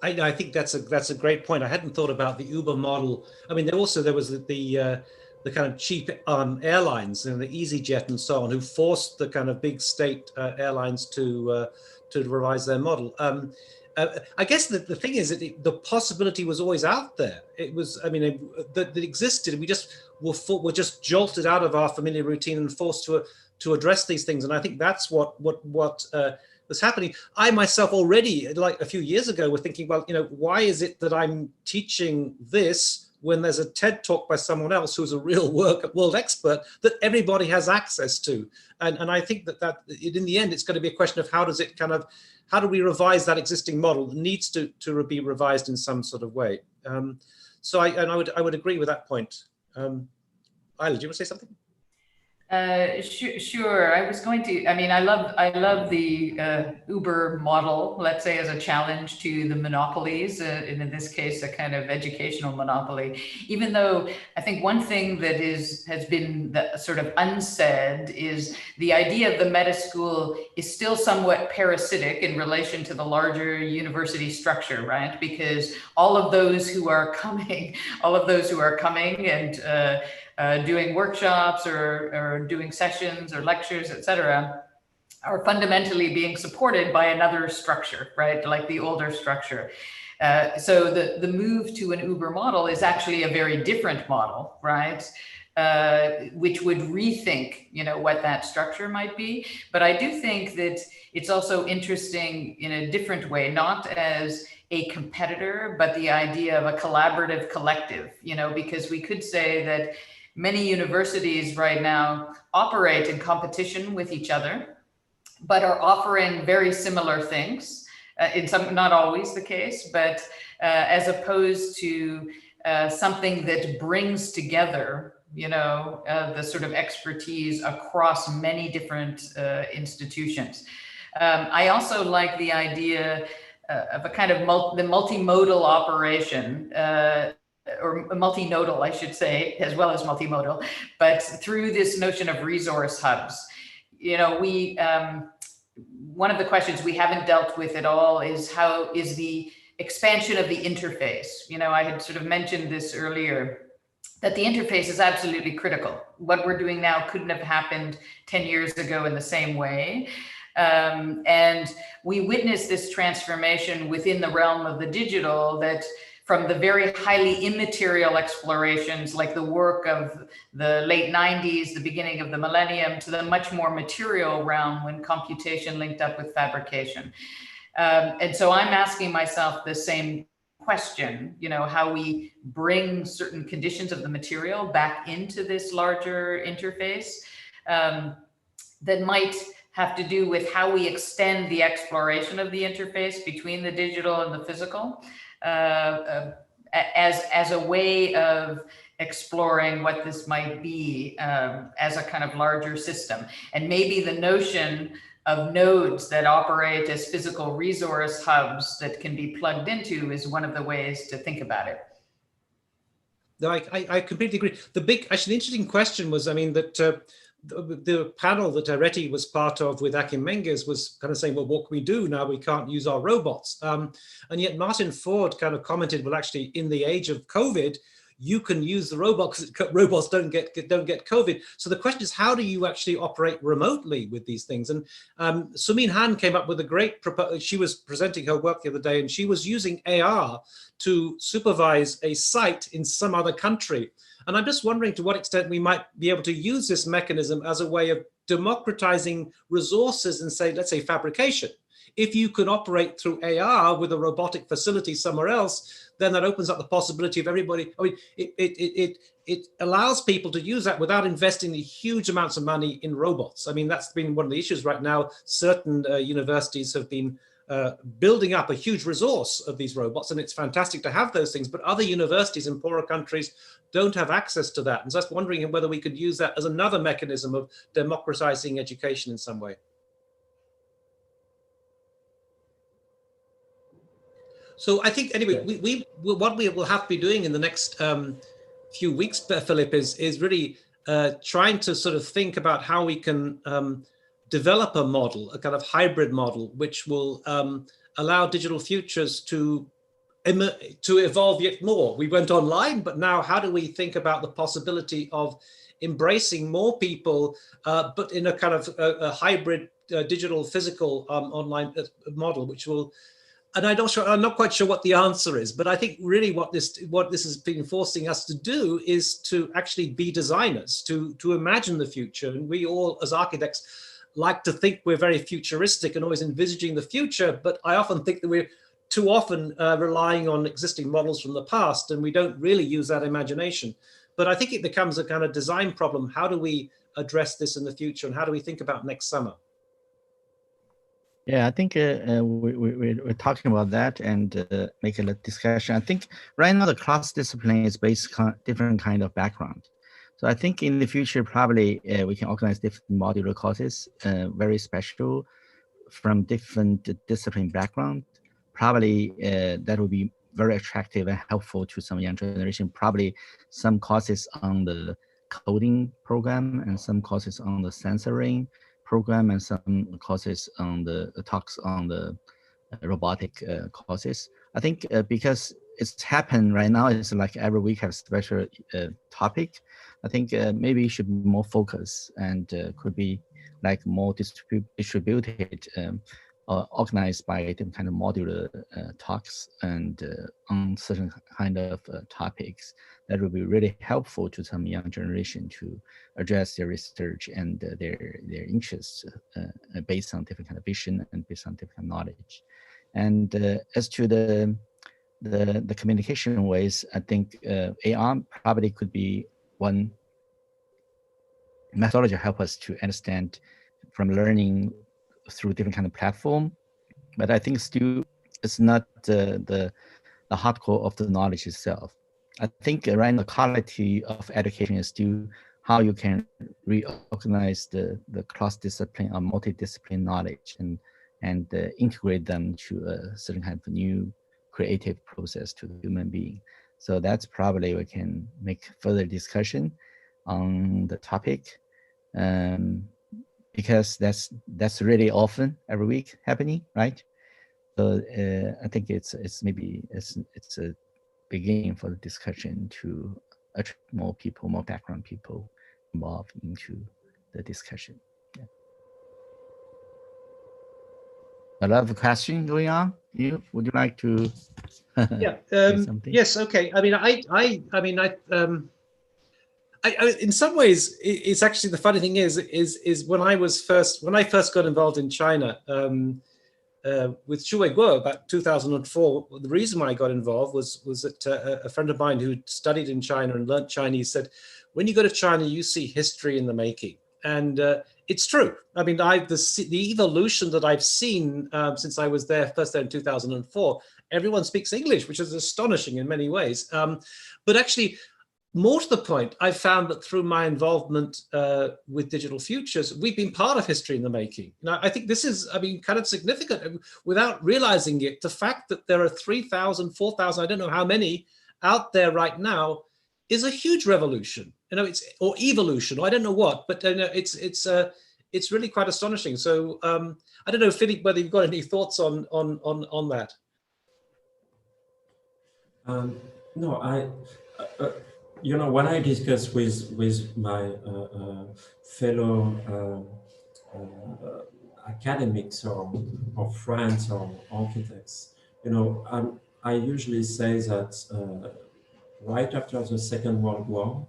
[SPEAKER 2] I think that's a great point. I hadn't thought about the Uber model. I mean, there was the kind of cheap airlines and the EasyJet and so on, who forced the kind of big state airlines to revise their model. I guess the thing is that the possibility was always out there. It was, I mean, that existed. We just were just jolted out of our familiar routine and forced to address these things. And I think that's what was happening. I myself already, like a few years ago, were thinking, well, you know, why is it that I'm teaching this when there's a TED talk by someone else who's a real world expert that everybody has access to? And I think that in the end, it's going to be a question of how do we revise that existing model? It needs to be revised in some sort of way. So I would agree with that point. Ela, do you want to say something?
[SPEAKER 4] Sure. I was going to, I mean, I love the Uber model, let's say, as a challenge to the monopolies, and in this case, a kind of educational monopoly, even though I think one thing that has been sort of unsaid is the idea of the meta school is still somewhat parasitic in relation to the larger university structure, right? Because all of those who are coming and doing workshops or doing sessions or lectures, etc., are fundamentally being supported by another structure, right? Like the older structure. So the move to an Uber model is actually a very different model, right? Which would rethink, you know, what that structure might be. But I do think that it's also interesting in a different way, not as a competitor, but the idea of a collaborative collective, you know, because we could say that many universities right now operate in competition with each other, but are offering very similar things. In some, not always the case, but as opposed to something that brings together, you know, the sort of expertise across many different institutions. I also like the idea of a kind of the multimodal operation, or multinodal, I should say, as well as multimodal, but through this notion of resource hubs. You know, one of the questions we haven't dealt with at all is how is the expansion of the interface. You know, I had sort of mentioned this earlier, that the interface is absolutely critical. What we're doing now couldn't have happened 10 years ago in the same way. And we witnessed this transformation within the realm of the digital that from the very highly immaterial explorations, like the work of the late 90s, the beginning of the millennium, to the much more material realm when computation linked up with fabrication. And so I'm asking myself the same question, you know, how we bring certain conditions of the material back into this larger interface that might have to do with how we extend the exploration of the interface between the digital and the physical as a way of exploring what this might be as a kind of larger system. And maybe the notion of nodes that operate as physical resource hubs that can be plugged into is one of the ways to think about it.
[SPEAKER 2] No, I completely agree. Actually, the interesting question was, I mean, that the panel that Areti was part of with Akim Menges was kind of saying, well, what can we do now? We can't use our robots. And yet Martin Ford kind of commented, well, actually, in the age of COVID, you can use the robot because robots don't get COVID. So the question is, how do you actually operate remotely with these things? And Sumin Han came up with a great proposal. She was presenting her work the other day, and she was using AR to supervise a site in some other country. And I'm just wondering to what extent we might be able to use this mechanism as a way of democratizing resources and say, let's say fabrication. If you can operate through AR with a robotic facility somewhere else, then that opens up the possibility of everybody. I mean, it allows people to use that without investing the huge amounts of money in robots. I mean, that's been one of the issues right now. Certain universities have been building up a huge resource of these robots, and it's fantastic to have those things, but other universities in poorer countries don't have access to that. And so I was wondering whether we could use that as another mechanism of democratizing education in some way. So I think, anyway, what we will have to be doing in the next few weeks, Philippe, is really trying to sort of think about how we can develop a model, a kind of hybrid model, which will allow Digital Futures to evolve yet more. We went online, but now how do we think about the possibility of embracing more people, but in a kind of a hybrid digital physical online model, which will, and I'm not quite sure what the answer is, but I think really what this has been forcing us to do is to actually be designers, to imagine the future. And we all, as architects, like to think we're very futuristic and always envisaging the future, but I often think that we're too often relying on existing models from the past, and we don't really use that imagination. But I think it becomes a kind of design problem. How do we address this in the future, and how do we think about next summer?
[SPEAKER 3] Yeah, I think we're talking about that and making a discussion. I think right now the cross discipline is based on different kind of background. So I think in the future, probably we can organize different modular courses, very special from different discipline background. Probably that will be very attractive and helpful to some young generation. Probably some courses on the coding program and some courses on the sensoring program and some courses on the talks on the robotic courses. I think because it's happened right now, it's like every week have a special topic. I think maybe it should be more focused and could be like more distributed, organized by different kind of modular talks and on certain kind of topics that will be really helpful to some young generation to address their research and their interests based on different kind of vision and based on different kind of knowledge. And as to the communication ways, I think AR probably could be one methodology to help us to understand from learning through different kind of platform. But I think still it's not the hardcore of the knowledge itself. I think right now the quality of education is still how you can reorganize the cross-discipline or multidiscipline knowledge and integrate them to a certain kind of new creative process to the human being. So that's probably we can make further discussion on the topic, because that's really often every week happening, right? So I think it's maybe it's a beginning for the discussion to attract more people, more background people involved into the discussion. Yeah. A lot of questions going on. Would you like to perhaps.
[SPEAKER 2] Yeah.
[SPEAKER 3] Something.
[SPEAKER 2] Yes. Okay. I mean, in some ways, it's actually the funny thing is when I first got involved in China with Shuai Guo about 2004. The reason why I got involved was that a friend of mine who studied in China and learned Chinese said, when you go to China, you see history in the making, and it's true. I mean, the evolution that I've seen since I was first there in 2004. Everyone speaks English, which is astonishing in many ways. But actually, more to the point, I've found that through my involvement with Digital Futures, we've been part of history in the making. Now, I think this is, kind of significant without realizing it. The fact that there are 3,000, 4,000, I don't know how many out there right now is a huge revolution. Or evolution, or I don't know what, but it's really quite astonishing. So I don't know, Philippe, whether you've got any thoughts on that.
[SPEAKER 6] No, when I discuss with my fellow academics or friends or architects, I usually say that right after the Second World War,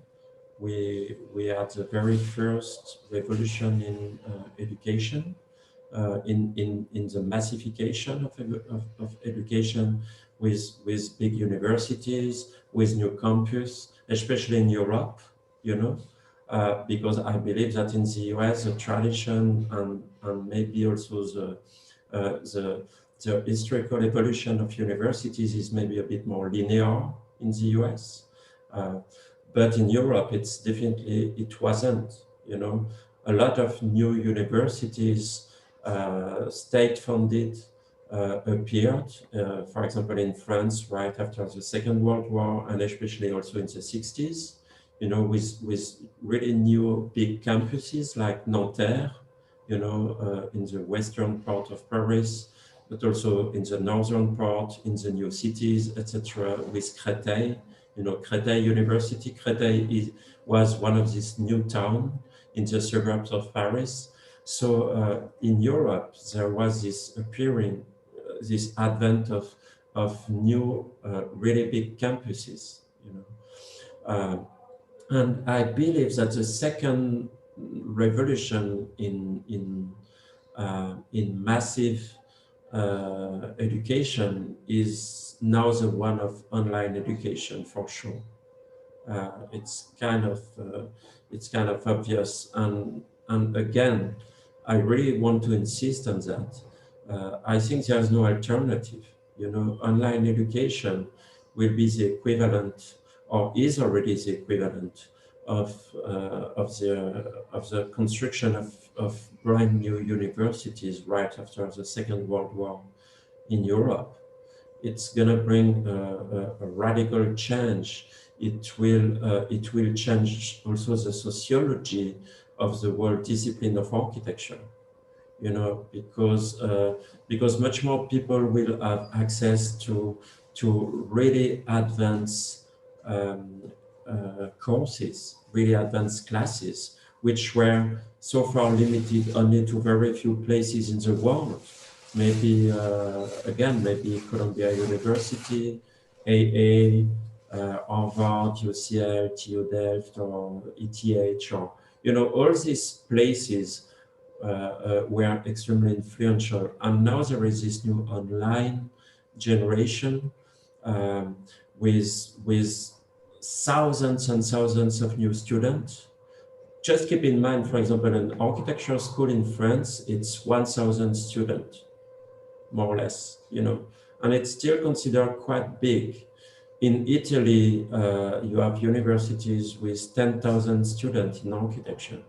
[SPEAKER 6] we had the very first revolution in education, in the massification of education with big universities, with new campus, especially in Europe, because I believe that in the US, the tradition and maybe also the historical evolution of universities is maybe a bit more linear in the US. But in Europe, it wasn't, a lot of new universities, state-funded, appeared, for example, in France right after the Second World War, and especially also in the 60s, with really new big campuses like Nanterre, in the western part of Paris, but also in the northern part, in the new cities, etc., with Créteil. Créteil University. Créteil was one of these new towns in the suburbs of Paris. So in Europe, there was this advent of new, really big campuses. And I believe that the second revolution in massive education is now the one of online education, for sure. It's kind of obvious, and again, I really want to insist on that. I think there's no alternative. Online education will be the equivalent, or is already the equivalent of the construction of brand new universities right after the Second World War in Europe. It's going to bring a radical change. It will change also the sociology of the whole discipline of architecture. Because much more people will have access to really advanced courses, really advanced classes, which were so far limited only to very few places in the world. Maybe, maybe Columbia University, AA, Harvard, UCL, TU Delft, or ETH, or, all these places were extremely influential. And now there is this new online generation with thousands and thousands of new students. Just keep in mind, for example, an architecture school in France, it's 1,000 students, more or less, and it's still considered quite big. In Italy, you have universities with 10,000 students in architecture.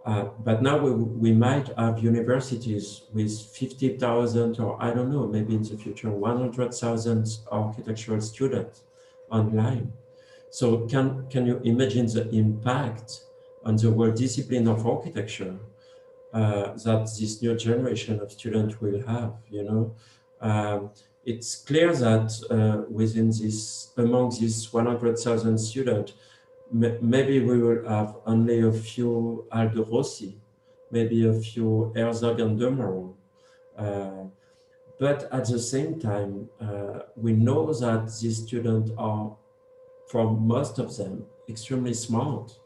[SPEAKER 6] But now we might have universities with 50,000, or I don't know, maybe in the future, 100,000 architectural students online. So can you imagine the impact on the whole discipline of architecture that this new generation of students will have? It's clear that among these 100,000 students, maybe we will have only a few Aldo Rossi, maybe a few Herzog and de Meuron. But at the same time, we know that these students are, for most of them, extremely smart.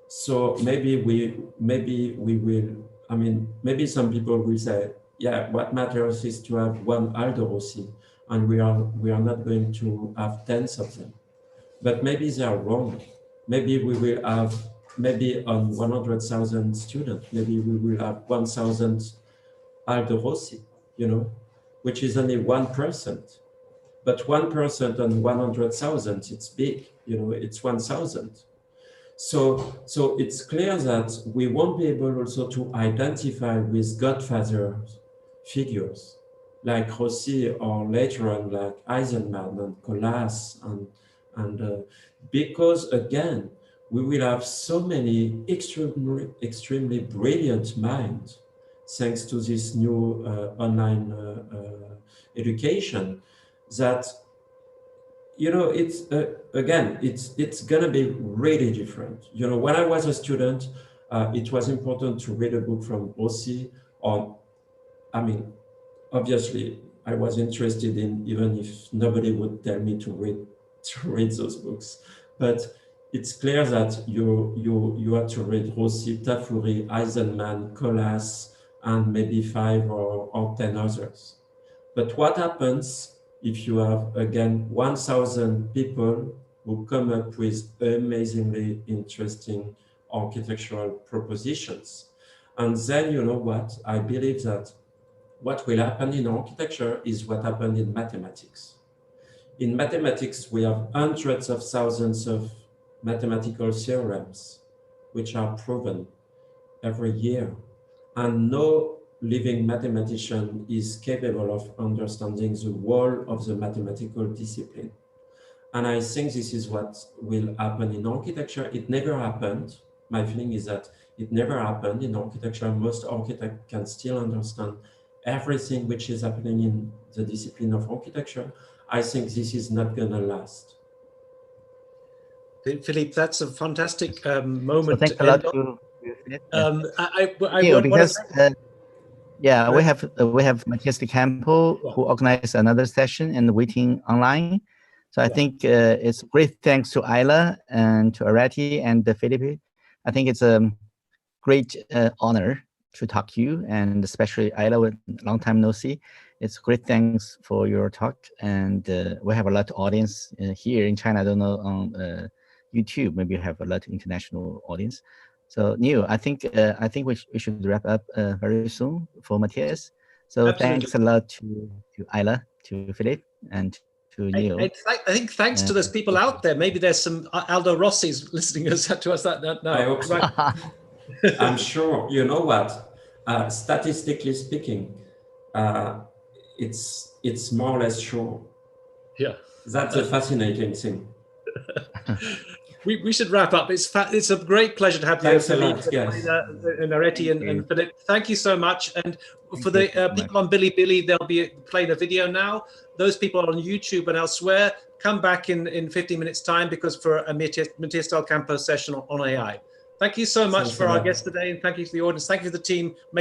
[SPEAKER 6] So maybe we will, I mean, maybe some people will say, yeah, what matters is to have one Aldo Rossi, and we are not going to have tens of them. But maybe they are wrong. Maybe we will have, maybe on 100,000 students, maybe we will have 1,000 Aldo Rossi, you know, which is only 1%. But 1% on 100,000, it's big, you know, it's 1,000. So it's clear that we won't be able also to identify with Godfather figures like Rossi, or later on like Eisenman and Colas, and because again, we will have so many extremely brilliant minds thanks to this new online education, that, you know, it's again, it's gonna be really different. You know, when I was a student, it was important to read a book from Rossi, or, I mean, obviously, I was interested in, even if nobody would tell me to read those books. But it's clear that you have to read Rossi, Tafuri, Eisenman, Colas, and maybe 5 or 10 others. But what happens if you have, again, 1,000 people who come up with amazingly interesting architectural propositions? And then, you know what, I believe that what will happen in architecture is what happened in mathematics. In mathematics, we have hundreds of thousands of mathematical theorems, which are proven every year. And no living mathematician is capable of understanding the whole of the mathematical discipline. And I think this is what will happen in architecture. It never happened. My feeling is that it never happened in architecture. Most architects can still understand everything which is happening in the discipline of architecture. I think this is not gonna last.
[SPEAKER 2] Philippe, that's a fantastic moment.
[SPEAKER 3] So thanks a lot to
[SPEAKER 2] Philippe.
[SPEAKER 3] Because yeah, we have Matthias de Campo, who organized another session and waiting online. So I think it's great thanks to Ela and to Areti and Philippe. I think it's a great honor to talk to you, and especially Ela, with long time no see. It's great thanks for your talk, and we have a lot of audience here in China. I don't know on YouTube. Maybe you have a lot of international audience. So Neil, I think we should wrap up very soon for Matthias. So
[SPEAKER 2] Absolutely.
[SPEAKER 3] Thanks a lot to Ela, to Philippe, and to Neil.
[SPEAKER 2] I think thanks to those people out there. Maybe there's some Aldo Rossi's listening to us. That no,
[SPEAKER 6] I hope so.
[SPEAKER 2] right.
[SPEAKER 6] I'm sure. You know what? Statistically speaking, it's more or less sure.
[SPEAKER 2] Yeah,
[SPEAKER 6] that's a fascinating thing.
[SPEAKER 2] We should wrap up. It's a great pleasure to have you, Philippe, and Areti, and Philippe. Thank you so much. And for the people on Bilibili, they'll be playing a video now. Those people on YouTube and elsewhere, come back in 15 minutes time, because for a Matthias del Campo session on AI. Thank you so much for our guest today, and thank you to the audience. Thank you to the team making